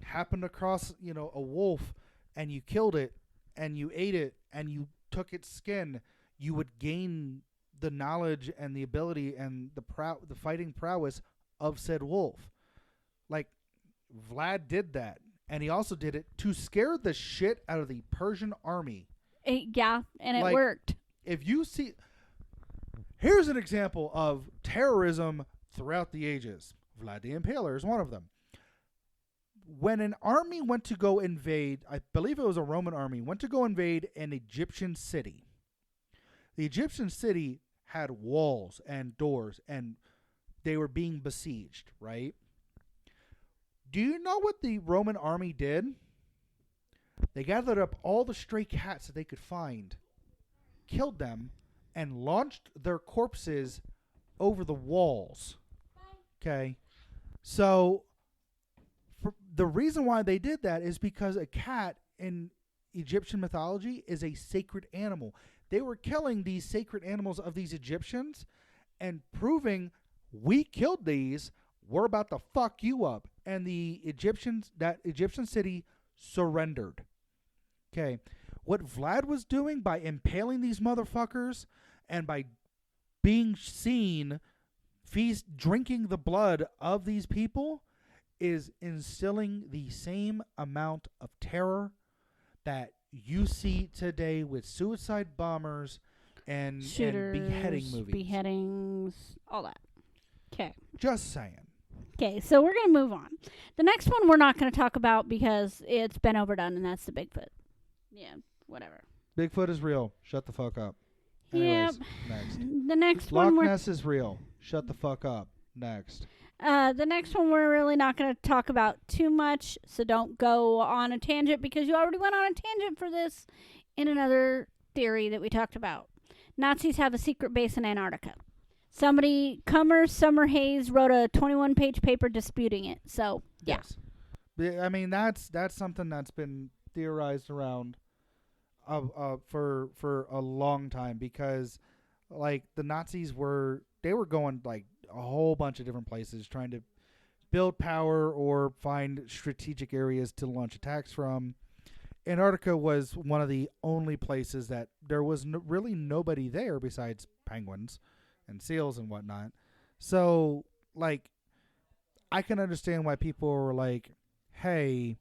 Speaker 1: happened across, you know, a wolf and you killed it and you ate it and you took its skin, you would gain the knowledge and the ability and the fighting prowess of said wolf. Like Vlad did that, and he also did it to scare the shit out of the Persian army.
Speaker 2: Yeah, and it worked.
Speaker 1: If you see, here's an example of terrorism throughout the ages. Vlad the Impaler is one of them. When an army went to go invade, I believe it was a Roman army, went to go invade an Egyptian city. The Egyptian city had walls and doors, and they were being besieged, right? Do you know what the Roman army did? They gathered up all the stray cats that they could find, killed them, and launched their corpses over the walls. Okay? So the reason why they did that is because a cat in Egyptian mythology is a sacred animal. They were killing these sacred animals of these Egyptians and proving we killed these, we're about to fuck you up. And the Egyptians, that Egyptian city surrendered. Okay. What Vlad was doing by impaling these motherfuckers and by being seen drinking the blood of these people is instilling the same amount of terror that you see today with suicide bombers and
Speaker 2: Shooters,
Speaker 1: beheading movies.
Speaker 2: beheadings, all that. Okay.
Speaker 1: Just saying.
Speaker 2: Okay, so we're going to move on. The next one we're not going to talk about because it's been overdone, and that's the Bigfoot. Yeah, whatever.
Speaker 1: Bigfoot is real. Shut the fuck up.
Speaker 2: Yep.
Speaker 1: Anyways, next.
Speaker 2: The next
Speaker 1: Loch
Speaker 2: one
Speaker 1: Ness is real. Shut the fuck up. Next.
Speaker 2: the next one we're really not going to talk about too much, so don't go on a tangent because you already went on a tangent for this in another theory that we talked about. Nazis have a secret base in Antarctica. Somebody, Summer Hayes, wrote a 21-page paper disputing it. So, yeah.
Speaker 1: Yes. I mean, that's something that's been theorized around for a long time because, like, the Nazis were going, like, a whole bunch of different places trying to build power or find strategic areas to launch attacks from. Antarctica was one of the only places that there was really nobody there besides penguins and seals and whatnot. So, like, I can understand why people were like, hey,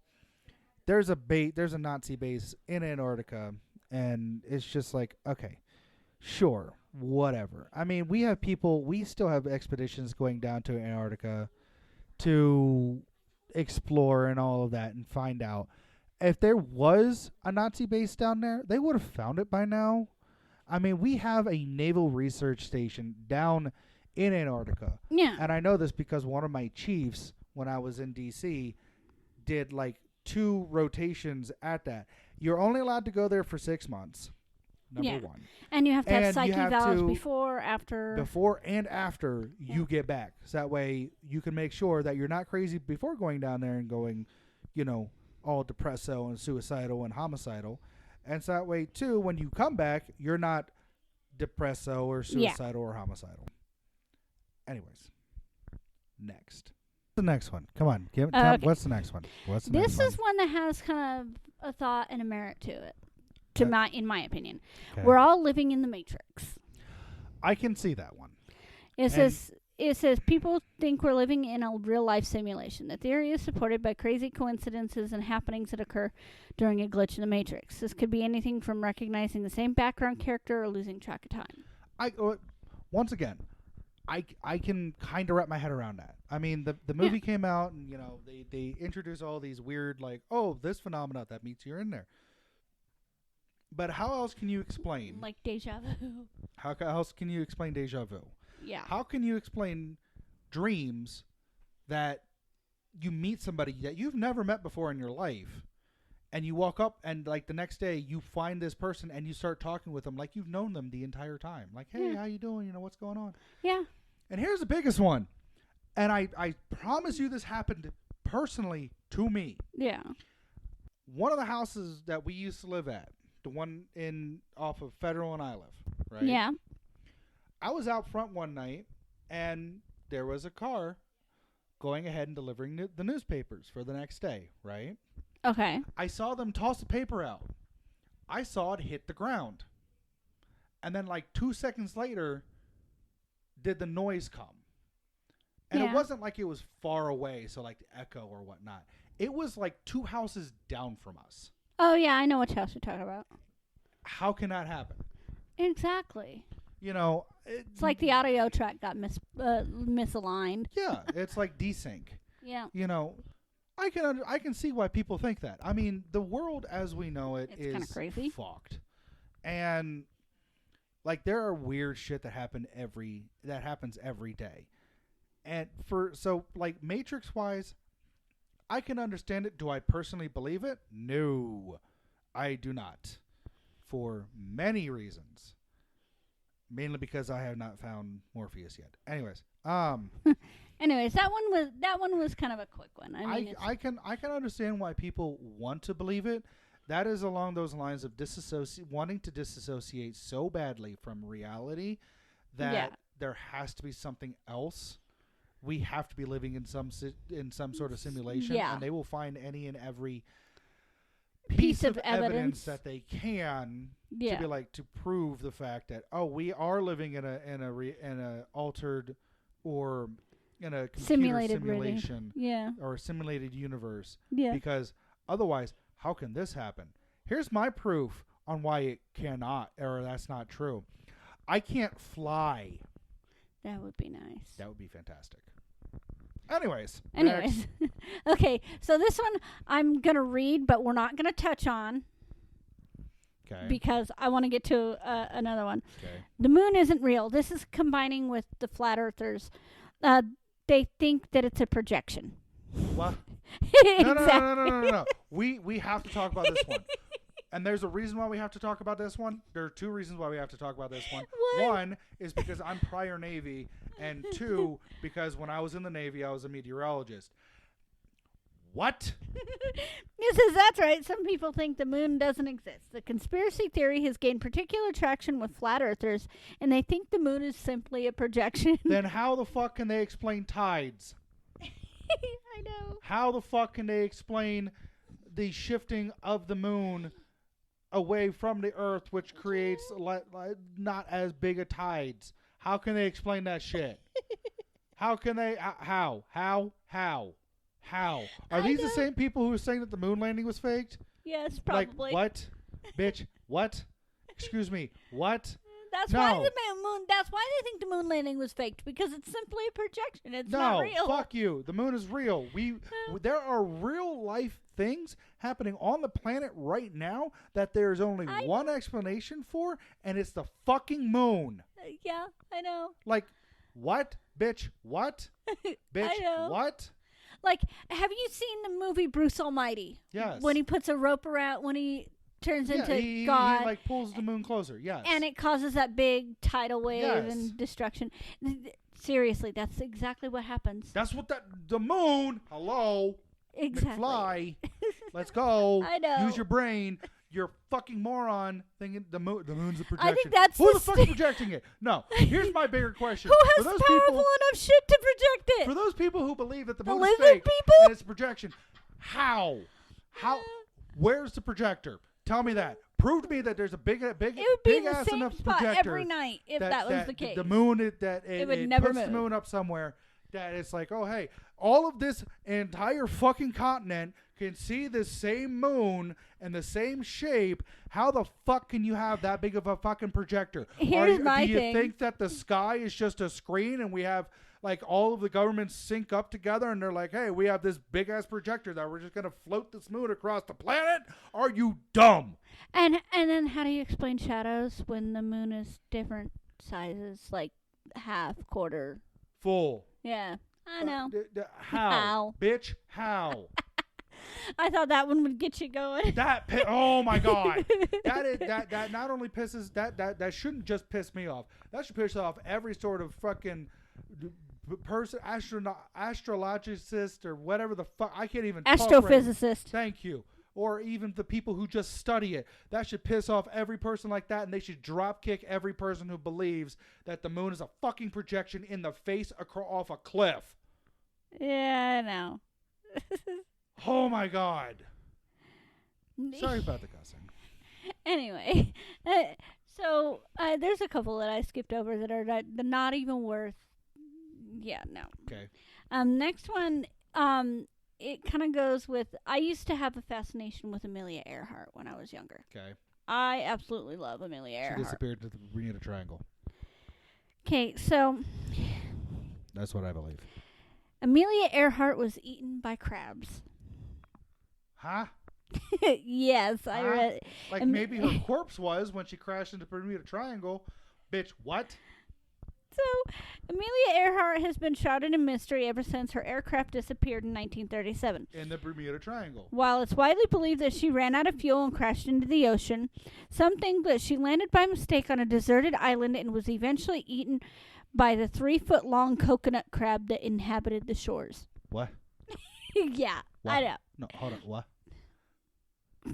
Speaker 1: there's a Nazi base in Antarctica, and it's just like, okay, sure, whatever. I mean, we still have expeditions going down to Antarctica to explore and all of that and find out. If there was a Nazi base down there, they would have found it by now. I mean, we have a naval research station down in Antarctica.
Speaker 2: Yeah.
Speaker 1: And I know this because one of my chiefs, when I was in D.C., did like 2 rotations at that. You're only allowed to go there for 6 months, number one.
Speaker 2: And you have to have
Speaker 1: And
Speaker 2: psyche
Speaker 1: you have
Speaker 2: valves
Speaker 1: to-
Speaker 2: before, after.
Speaker 1: Before and after you get back. So that way you can make sure that you're not crazy before going down there and going, all depresso and suicidal and homicidal. And so that way, too, when you come back, you're not depresso or suicidal or homicidal. Anyways, next. The next one. Come on.
Speaker 2: Okay.
Speaker 1: What's the next one?
Speaker 2: This is one that has kind of a thought and a merit to it, in my opinion.
Speaker 1: Okay.
Speaker 2: We're all living in the Matrix.
Speaker 1: I can see that one.
Speaker 2: It says people think we're living in a real-life simulation. The theory is supported by crazy coincidences and happenings that occur during a glitch in the Matrix. This could be anything from recognizing the same background character or losing track of time.
Speaker 1: Once again, I can kind of wrap my head around that. I mean, the movie came out, and they introduce all these weird, like, oh, this phenomena that means you're in there. But how else can you explain?
Speaker 2: Like deja vu.
Speaker 1: How else can you explain deja vu?
Speaker 2: Yeah.
Speaker 1: How can you explain dreams that you meet somebody that you've never met before in your life, and you walk up and, like, the next day you find this person and you start talking with them like you've known them the entire time. Like, hey, how you doing? What's going on?
Speaker 2: Yeah.
Speaker 1: And here's the biggest one. And I promise you this happened personally to me.
Speaker 2: Yeah.
Speaker 1: One of the houses that we used to live at, the one off of Federal and Iliff, right?
Speaker 2: Yeah.
Speaker 1: I was out front one night, and there was a car going ahead and delivering the newspapers for the next day, right?
Speaker 2: Okay.
Speaker 1: I saw them toss the paper out. I saw it hit the ground. And then, like, 2 seconds later, did the noise come. And it wasn't like it was far away, so like the echo or whatnot. It was like 2 houses down from us.
Speaker 2: Oh, yeah, I know which house you're talking about.
Speaker 1: How can that happen?
Speaker 2: Exactly.
Speaker 1: It's
Speaker 2: like the audio track got misaligned.
Speaker 1: Yeah, it's like desync.
Speaker 2: Yeah.
Speaker 1: I can see why people think that. I mean, the world as we know it is
Speaker 2: kind of crazy.
Speaker 1: Fucked. And like there are weird shit that happens every day. And like Matrix wise, I can understand it. Do I personally believe it? No. I do not. For many reasons. Mainly because I have not found Morpheus yet. Anyways,
Speaker 2: Anyways, that one was kind of a quick one.
Speaker 1: I can understand why people want to believe it. That is along those lines of wanting to disassociate so badly from reality that there has to be something else. We have to be living in some sort of simulation, and they will find any and every piece of evidence that they can to be like to prove the fact that we are living in a altered or in a computer simulation or a simulated universe. Yeah. Because otherwise, how can this happen? Here's my proof on why it cannot, or that's not true. I can't fly.
Speaker 2: That would be nice.
Speaker 1: That would be fantastic. Anyways.
Speaker 2: Okay, so this one I'm going to read, but we're not going to touch on.
Speaker 1: Okay.
Speaker 2: Because I want to get to another one.
Speaker 1: Okay.
Speaker 2: The moon isn't real. This is combining with the flat earthers. They think that it's a projection.
Speaker 1: What?
Speaker 2: Exactly.
Speaker 1: No. We have to talk about this one. And there's a reason why we have to talk about this one. There are two reasons why we have to talk about this one.
Speaker 2: What?
Speaker 1: One is because I'm prior Navy, and two, because when I was in the Navy, I was a meteorologist. What?
Speaker 2: It says that's right. Some people think the moon doesn't exist. The conspiracy theory has gained particular traction with flat earthers, and they think the moon is simply a projection.
Speaker 1: Then how the fuck can they explain tides?
Speaker 2: I know.
Speaker 1: How the fuck can they explain the shifting of the moon away from the earth, which creates not as big a tides? How can they explain that shit? How can they? How? Are these the same people who are saying that the moon landing was faked?
Speaker 2: Yes, probably.
Speaker 1: Like, what? Bitch, what? Excuse me, what?
Speaker 2: That's why the moon. That's why they think the moon landing was faked, because it's simply a projection. It's not real.
Speaker 1: No, fuck you. The moon is real. There are real life things happening on the planet right now that there's only one explanation for, and it's the fucking moon.
Speaker 2: Yeah, I know.
Speaker 1: Like, what? Bitch, what? Bitch,
Speaker 2: I know.
Speaker 1: what?
Speaker 2: Like, have you seen the movie Bruce Almighty?
Speaker 1: Yes.
Speaker 2: When he puts a rope around, when he turns into God.
Speaker 1: He like pulls the moon closer, yes.
Speaker 2: And it causes that big tidal wave
Speaker 1: Yes.
Speaker 2: and destruction. Seriously, that's exactly what happens.
Speaker 1: That's what the moon, hello,
Speaker 2: Exactly.
Speaker 1: McFly, let's go.
Speaker 2: I know.
Speaker 1: Use your brain. You're a fucking moron thinking the moon's a projection.
Speaker 2: I think that's
Speaker 1: Who the fuck's projecting it? No. Here's my bigger question.
Speaker 2: Who has
Speaker 1: for those
Speaker 2: powerful
Speaker 1: people,
Speaker 2: enough shit to project it?
Speaker 1: For those people who believe that the moon is
Speaker 2: lizard
Speaker 1: fake
Speaker 2: people?
Speaker 1: and it's a projection, how? Where's the projector? Tell me that. Prove to me that there's a big
Speaker 2: it would be in the
Speaker 1: ass
Speaker 2: same
Speaker 1: enough
Speaker 2: spot
Speaker 1: projector
Speaker 2: every night if that was the case.
Speaker 1: The moon, it
Speaker 2: would never
Speaker 1: puts
Speaker 2: move.
Speaker 1: the moon up somewhere. That it's like, oh hey, all of this entire fucking continent can see the same moon and the same shape. How the fuck can you have that big of a fucking projector?
Speaker 2: Here's my
Speaker 1: do you
Speaker 2: thing.
Speaker 1: think that the sky is just a screen and we have like all of the governments sync up together and they're like, hey, we have this big ass projector that we're just gonna float this moon across the planet? Are you dumb?
Speaker 2: And then how do you explain shadows when the moon is different sizes, like half, quarter?
Speaker 1: Full.
Speaker 2: Yeah, I know.
Speaker 1: How? Bitch, how?
Speaker 2: I thought that one would get you going.
Speaker 1: Oh my god. That not only pisses that shouldn't just piss me off. That should piss off every sort of fucking person, astrologist or whatever the fuck. I can't even
Speaker 2: Astrophysicist.
Speaker 1: Thank you. Or even the people who just study it. That should piss off every person like that, and they should drop kick every person who believes that the moon is a fucking projection in the face off a cliff.
Speaker 2: Yeah, I know.
Speaker 1: Oh my god. Sorry about the cussing.
Speaker 2: Anyway, so there's a couple that I skipped over that are not even worth. Yeah, no.
Speaker 1: Okay.
Speaker 2: Next one, it kind of goes with, I used to have a fascination with Amelia Earhart when I was younger.
Speaker 1: Okay.
Speaker 2: I absolutely love Amelia Earhart.
Speaker 1: She disappeared to the Bermuda Triangle.
Speaker 2: Okay, so
Speaker 1: that's what I believe.
Speaker 2: Amelia Earhart was eaten by crabs.
Speaker 1: Huh?
Speaker 2: Yes, I read.
Speaker 1: Like maybe her corpse was when she crashed into the Bermuda Triangle. Bitch, what?
Speaker 2: So, Amelia Earhart has been shrouded in mystery ever since her aircraft disappeared in 1937.
Speaker 1: In the Bermuda Triangle.
Speaker 2: While it's widely believed that she ran out of fuel and crashed into the ocean, some think that she landed by mistake on a deserted island and was eventually eaten by the 3-foot-long coconut crab that inhabited the shores.
Speaker 1: What?
Speaker 2: Yeah,
Speaker 1: what?
Speaker 2: I know.
Speaker 1: No, hold on. What?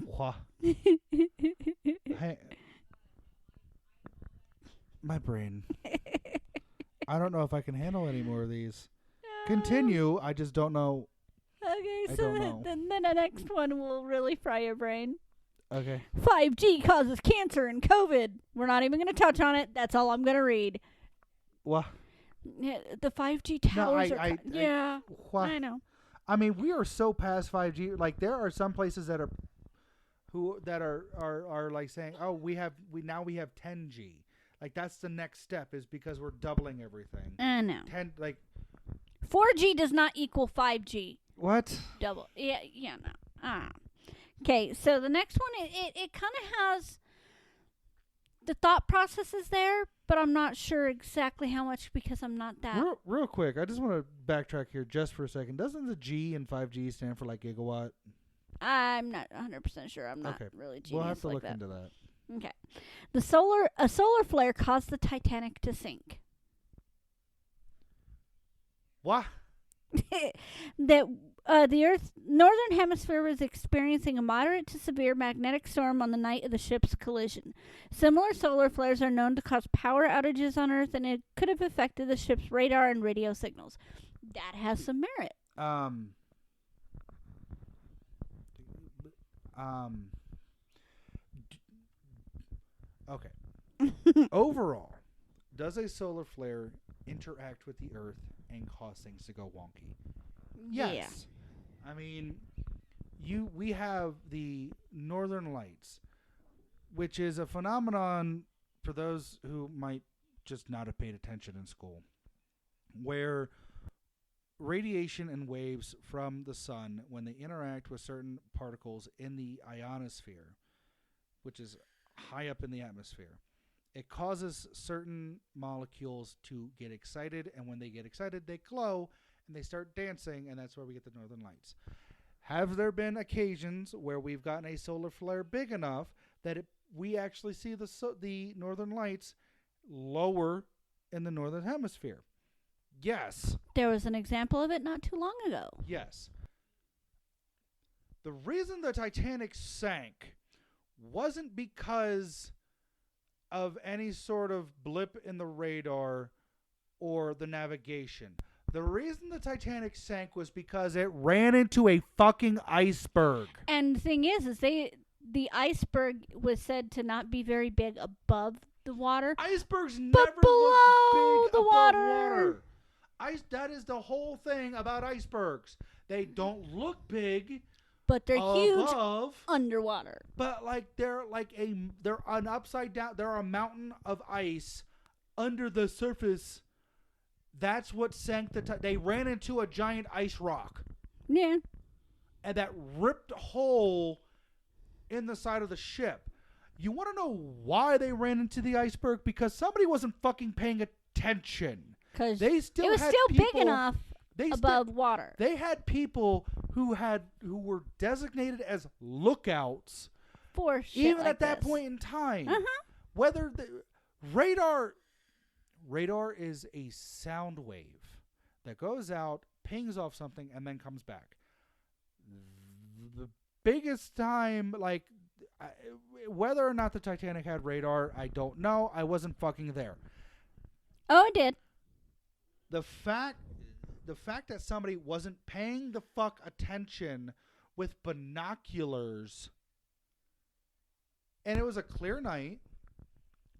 Speaker 1: What? Hey. My brain. I don't know if I can handle any more of these. Continue. I just don't know.
Speaker 2: Okay, so then the next one will really fry your brain.
Speaker 1: Okay.
Speaker 2: 5G causes cancer and COVID. We're not even going to touch on it. That's all I'm going to read.
Speaker 1: What?
Speaker 2: The 5G towers I know.
Speaker 1: I mean, we are so past 5G. Like, there are some places that are... who that are like saying, oh, we now have 10G. Like that's the next step is because we're doubling everything.
Speaker 2: I know.
Speaker 1: 10 like
Speaker 2: 4G does not equal 5G.
Speaker 1: What?
Speaker 2: Double. Yeah, no. Okay, so the next one, it kind of has the thought process is there, but I'm not sure exactly how much because I'm not that.
Speaker 1: Real quick, I just want to backtrack here just for a second. Doesn't the G in 5G stand for like gigawatt?
Speaker 2: I'm not 100% sure. I'm not really genius.
Speaker 1: We'll have to
Speaker 2: like
Speaker 1: look
Speaker 2: that.
Speaker 1: into that.
Speaker 2: Okay. A solar flare caused the Titanic to sink.
Speaker 1: What?
Speaker 2: That the Earth's northern hemisphere was experiencing a moderate to severe magnetic storm on the night of the ship's collision. Similar solar flares are known to cause power outages on Earth, and it could have affected the ship's radar and radio signals. That has some merit.
Speaker 1: Okay. Overall, does a solar flare interact with the Earth and cause things to go wonky? Yes.
Speaker 2: Yeah.
Speaker 1: I mean, we have the Northern Lights, which is a phenomenon for those who might just not have paid attention in school, where radiation and waves from the sun, when they interact with certain particles in the ionosphere, which is high up in the atmosphere, it causes certain molecules to get excited, and when they get excited, they glow, and they start dancing, and that's where we get the Northern Lights. Have there been occasions where we've gotten a solar flare big enough that we actually see the Northern Lights lower in the Northern Hemisphere? Yes.
Speaker 2: There was an example of it not too long ago.
Speaker 1: Yes. The reason the Titanic sank wasn't because of any sort of blip in the radar or the navigation. The reason the Titanic sank was because it ran into a fucking iceberg.
Speaker 2: And the thing is the iceberg was said to not be very big above the water.
Speaker 1: Icebergs
Speaker 2: but
Speaker 1: never
Speaker 2: below
Speaker 1: look big
Speaker 2: the
Speaker 1: above
Speaker 2: water.
Speaker 1: That is the whole thing about icebergs. They don't look big,
Speaker 2: but they're huge underwater.
Speaker 1: But they're an upside down. They're a mountain of ice under the surface. That's what sank they ran into a giant ice rock.
Speaker 2: Yeah.
Speaker 1: And that ripped a hole in the side of the ship. You want to know why they ran into the iceberg? Because somebody wasn't fucking paying attention.
Speaker 2: Because it was still big enough above water.
Speaker 1: They had people who were designated as lookouts
Speaker 2: for shit
Speaker 1: even
Speaker 2: like
Speaker 1: at that
Speaker 2: this.
Speaker 1: point in time.
Speaker 2: Uh-huh.
Speaker 1: Whether the radar is a sound wave that goes out, pings off something, and then comes back. The biggest time, whether or not the Titanic had radar, I don't know. I wasn't fucking there.
Speaker 2: Oh, it did.
Speaker 1: The fact that somebody wasn't paying the fuck attention with binoculars, and it was a clear night.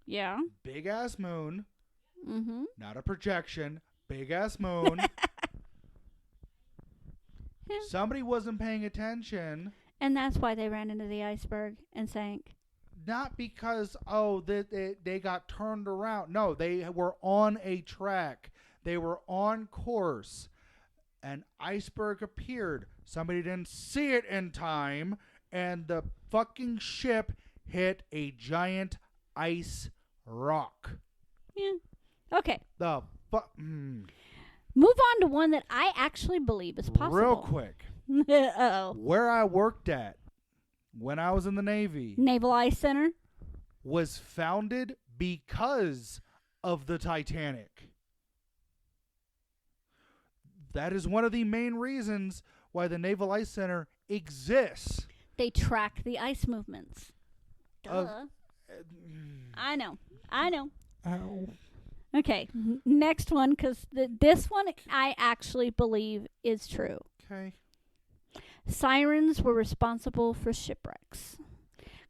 Speaker 2: Yeah.
Speaker 1: Big ass moon.
Speaker 2: Mm-hmm.
Speaker 1: Not a projection. Big ass moon. Somebody wasn't paying attention.
Speaker 2: And that's why they ran into the iceberg and sank.
Speaker 1: Not because, they got turned around. No, they were on a track. They were on course. An iceberg appeared. Somebody didn't see it in time. And the fucking ship hit a giant ice rock.
Speaker 2: Yeah. Okay.
Speaker 1: Move
Speaker 2: on to one that I actually believe is possible.
Speaker 1: Real quick.
Speaker 2: Uh-oh.
Speaker 1: Where I worked at when I was in the Navy.
Speaker 2: Naval Ice Center.
Speaker 1: Was founded because of the Titanic. That is one of the main reasons why the Naval Ice Center exists.
Speaker 2: They track the ice movements. Duh. I know.
Speaker 1: Ow.
Speaker 2: Okay, next one, because this one I actually believe is true.
Speaker 1: Okay.
Speaker 2: Sirens were responsible for shipwrecks.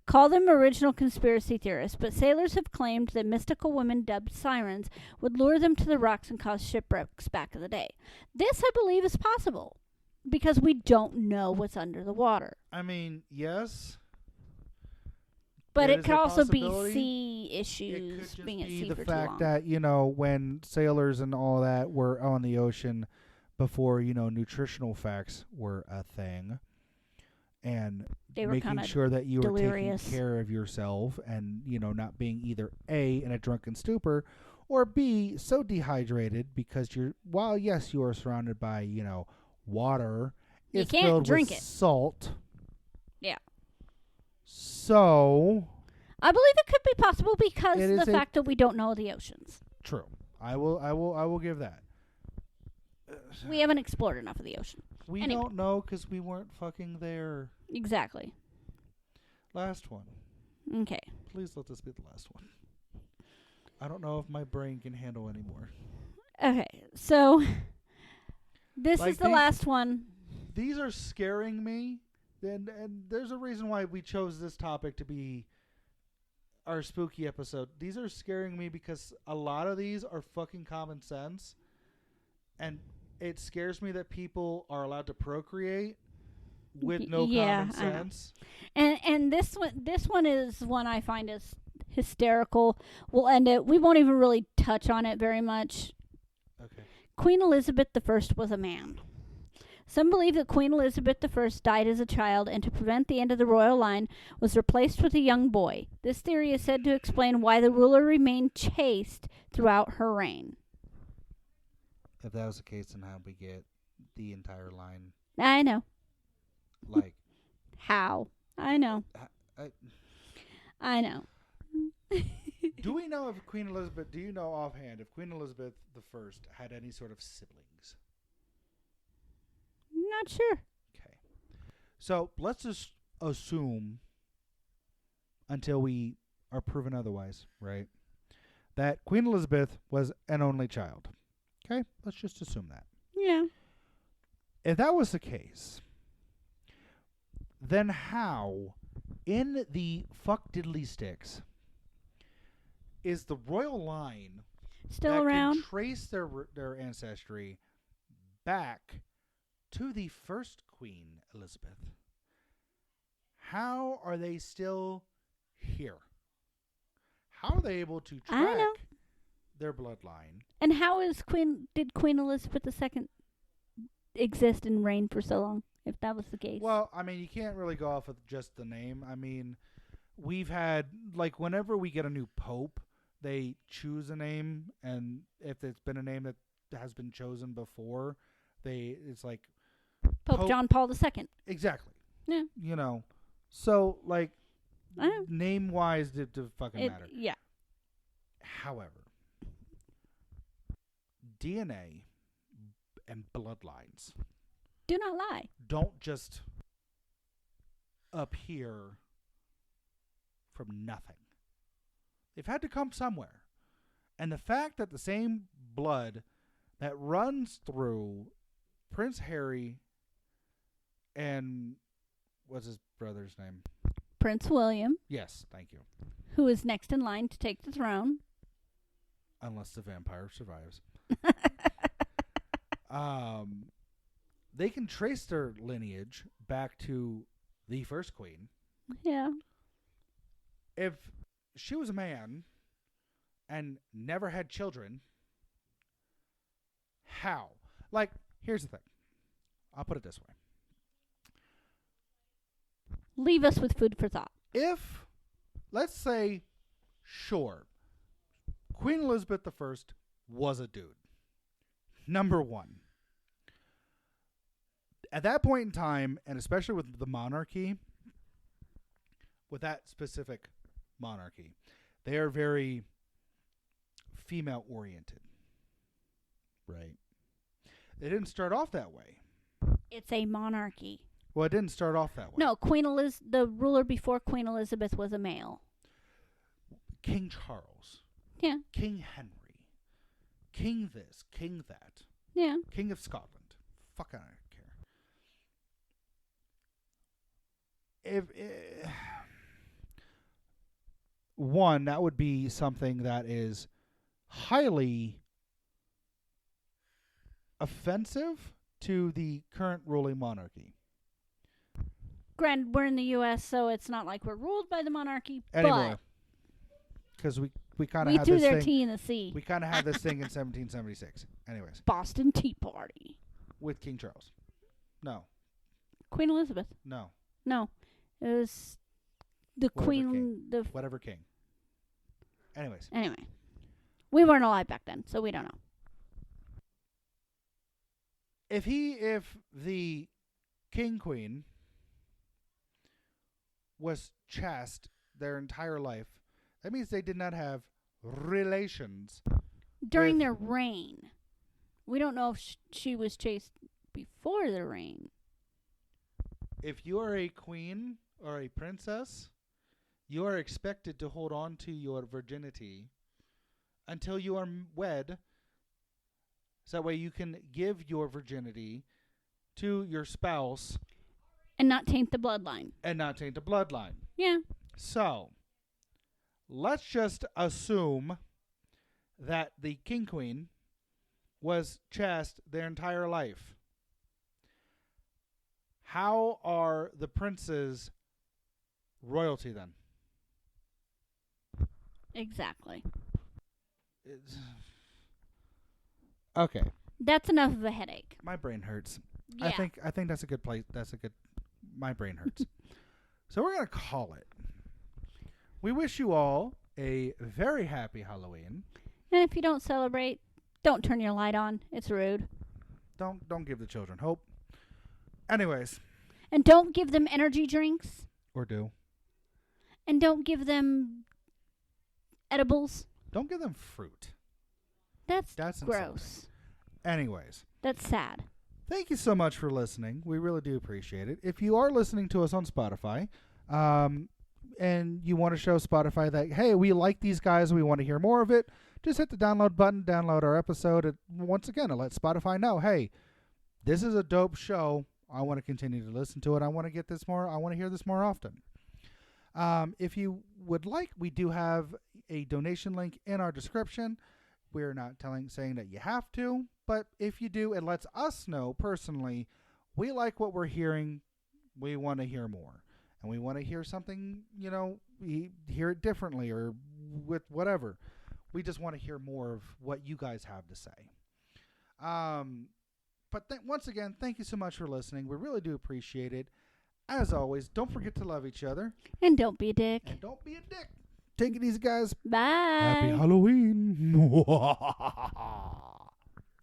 Speaker 2: Call them original conspiracy theorists, but sailors have claimed that mystical women dubbed sirens would lure them to the rocks and cause shipwrecks back in the day. This, I believe, is possible because we don't know what's under the water.
Speaker 1: I mean, yes.
Speaker 2: But it
Speaker 1: is
Speaker 2: could
Speaker 1: a
Speaker 2: also be
Speaker 1: possibility.
Speaker 2: sea
Speaker 1: It
Speaker 2: issues,
Speaker 1: could just
Speaker 2: being at
Speaker 1: be
Speaker 2: sea
Speaker 1: the
Speaker 2: for too
Speaker 1: fact
Speaker 2: long.
Speaker 1: that, when sailors and all that were on the ocean before, nutritional facts were a thing, and
Speaker 2: They were
Speaker 1: making
Speaker 2: kinda
Speaker 1: sure that you were taking
Speaker 2: delirious.
Speaker 1: care of yourself and, not being either A, in a drunken stupor, or B, so dehydrated because while yes, you are surrounded by, water,
Speaker 2: You
Speaker 1: it's
Speaker 2: can't
Speaker 1: filled
Speaker 2: drink
Speaker 1: with
Speaker 2: it.
Speaker 1: salt.
Speaker 2: Yeah.
Speaker 1: So
Speaker 2: I believe it could be possible because
Speaker 1: It
Speaker 2: of
Speaker 1: is
Speaker 2: the fact that we don't know the oceans.
Speaker 1: true. I will give that.
Speaker 2: We haven't explored enough of the ocean.
Speaker 1: We
Speaker 2: Anyway.
Speaker 1: don't know because we weren't fucking there.
Speaker 2: Exactly.
Speaker 1: Last one.
Speaker 2: Okay.
Speaker 1: Please let this be the last one. I don't know if my brain can handle anymore.
Speaker 2: Okay. So this
Speaker 1: Like
Speaker 2: is the last one.
Speaker 1: These are scaring me, and there's a reason why we chose this topic to be our spooky episode. These are scaring me because a lot of these are fucking common sense, and it scares me that people are allowed to procreate with no common sense.
Speaker 2: And this one is one I find is hysterical. We'll end it. We won't even really touch on it very much.
Speaker 1: Okay.
Speaker 2: Queen Elizabeth I was a man. Some believe that Queen Elizabeth I died as a child and to prevent the end of the royal line was replaced with a young boy. This theory is said to explain why the ruler remained chaste throughout her reign.
Speaker 1: If that was the case, then how we get the entire line?
Speaker 2: I know.
Speaker 1: Like
Speaker 2: how? I know. I know.
Speaker 1: Do we know if Queen Elizabeth? Do you know offhand if Queen Elizabeth I had any sort of siblings?
Speaker 2: Not sure.
Speaker 1: Okay, so let's just assume, until we are proven otherwise, right, that Queen Elizabeth was an only child. Okay, let's just assume that.
Speaker 2: Yeah.
Speaker 1: If that was the case, then how, in the fuck diddly sticks, is the royal line
Speaker 2: still
Speaker 1: that
Speaker 2: around?
Speaker 1: can trace their ancestry back to the first Queen Elizabeth? How are they still here? How are they able to track their bloodline?
Speaker 2: And how did Queen Elizabeth II exist and reign for so long, if that was the case?
Speaker 1: Well, I mean, you can't really go off of just the name. I mean, we've had, like, whenever we get a new pope, they choose a name, and if it's been a name that has been chosen before, it's like
Speaker 2: Pope John Paul II.
Speaker 1: Exactly.
Speaker 2: Yeah.
Speaker 1: So, like, name-wise, it fucking matter.
Speaker 2: Yeah.
Speaker 1: However, DNA and bloodlines
Speaker 2: do not lie.
Speaker 1: Don't just appear from nothing. They've had to come somewhere. And the fact that the same blood that runs through Prince Harry and what's his brother's name?
Speaker 2: Prince William.
Speaker 1: Yes, thank you.
Speaker 2: Who is next in line to take the throne.
Speaker 1: Unless the vampire survives. They can trace their lineage back to the first queen.
Speaker 2: Yeah.
Speaker 1: If she was a man and never had children, how? Like, here's the thing. I'll put it this way.
Speaker 2: Leave us with food for thought.
Speaker 1: If, let's say, sure, Queen Elizabeth I was a dude. Number one. At that point in time, and especially with the monarchy, with that specific monarchy, they are very female-oriented. Right? They didn't start off that way.
Speaker 2: It's a monarchy.
Speaker 1: Well, it didn't start off that way.
Speaker 2: No, the ruler before Queen Elizabeth was a male.
Speaker 1: King Charles.
Speaker 2: Yeah.
Speaker 1: King Henry. King this, king that.
Speaker 2: Yeah.
Speaker 1: King of Scotland. Fuck, I don't care. One, that would be something that is highly offensive to the current ruling monarchy.
Speaker 2: Granted, we're in the U.S., so it's not like we're ruled by the monarchy.
Speaker 1: Anymore. Because we kind of
Speaker 2: We
Speaker 1: had
Speaker 2: threw
Speaker 1: this
Speaker 2: their
Speaker 1: thing.
Speaker 2: tea in the sea.
Speaker 1: We kind of had this thing in 1776. Anyways.
Speaker 2: Boston Tea Party.
Speaker 1: With King Charles. No.
Speaker 2: Queen Elizabeth.
Speaker 1: No.
Speaker 2: No. It was the
Speaker 1: Whatever
Speaker 2: Queen.
Speaker 1: king. Whatever king. Anyways.
Speaker 2: Anyway. We weren't alive back then, so we don't know.
Speaker 1: If the king queen was chaste their entire life, that means they did not have relations
Speaker 2: during their reign. We don't know if she was chaste before the reign.
Speaker 1: If you are a queen or a princess, you are expected to hold on to your virginity until you are wed. So that way you can give your virginity to your spouse.
Speaker 2: And not taint the bloodline.
Speaker 1: Yeah. So, let's just assume that the king queen was chaste their entire life. How are the princes royalty then?
Speaker 2: Exactly.
Speaker 1: Okay.
Speaker 2: That's enough of a headache.
Speaker 1: My brain hurts.
Speaker 2: Yeah.
Speaker 1: I think that's a good place. My brain hurts. So we're going to call it. We wish you all a very happy Halloween.
Speaker 2: And if you don't celebrate, don't turn your light on. It's rude.
Speaker 1: Don't give the children hope. Anyways.
Speaker 2: And don't give them energy drinks.
Speaker 1: Or do.
Speaker 2: And don't give them edibles.
Speaker 1: Don't give them fruit.
Speaker 2: That's
Speaker 1: Insulting.
Speaker 2: gross.
Speaker 1: Anyways.
Speaker 2: That's sad.
Speaker 1: Thank you so much for listening. We really do appreciate it. If you are listening to us on Spotify, and you want to show Spotify that, hey, we like these guys, we want to hear more of it, just hit the download button, download our episode. Once again, to let Spotify know, hey, this is a dope show. I want to continue to listen to it. I want to get this more. I want to hear this more often. If you would like, we do have a donation link in our description. We're not saying that you have to, but if you do, it lets us know personally, we like what we're hearing. We want to hear more. And we want to hear something, we hear it differently or with whatever. We just want to hear more of what you guys have to say. But once again, thank you so much for listening. We really do appreciate it. As always, don't forget to love each other.
Speaker 2: And don't be a dick.
Speaker 1: Take it easy, guys.
Speaker 2: Bye.
Speaker 1: Happy Halloween.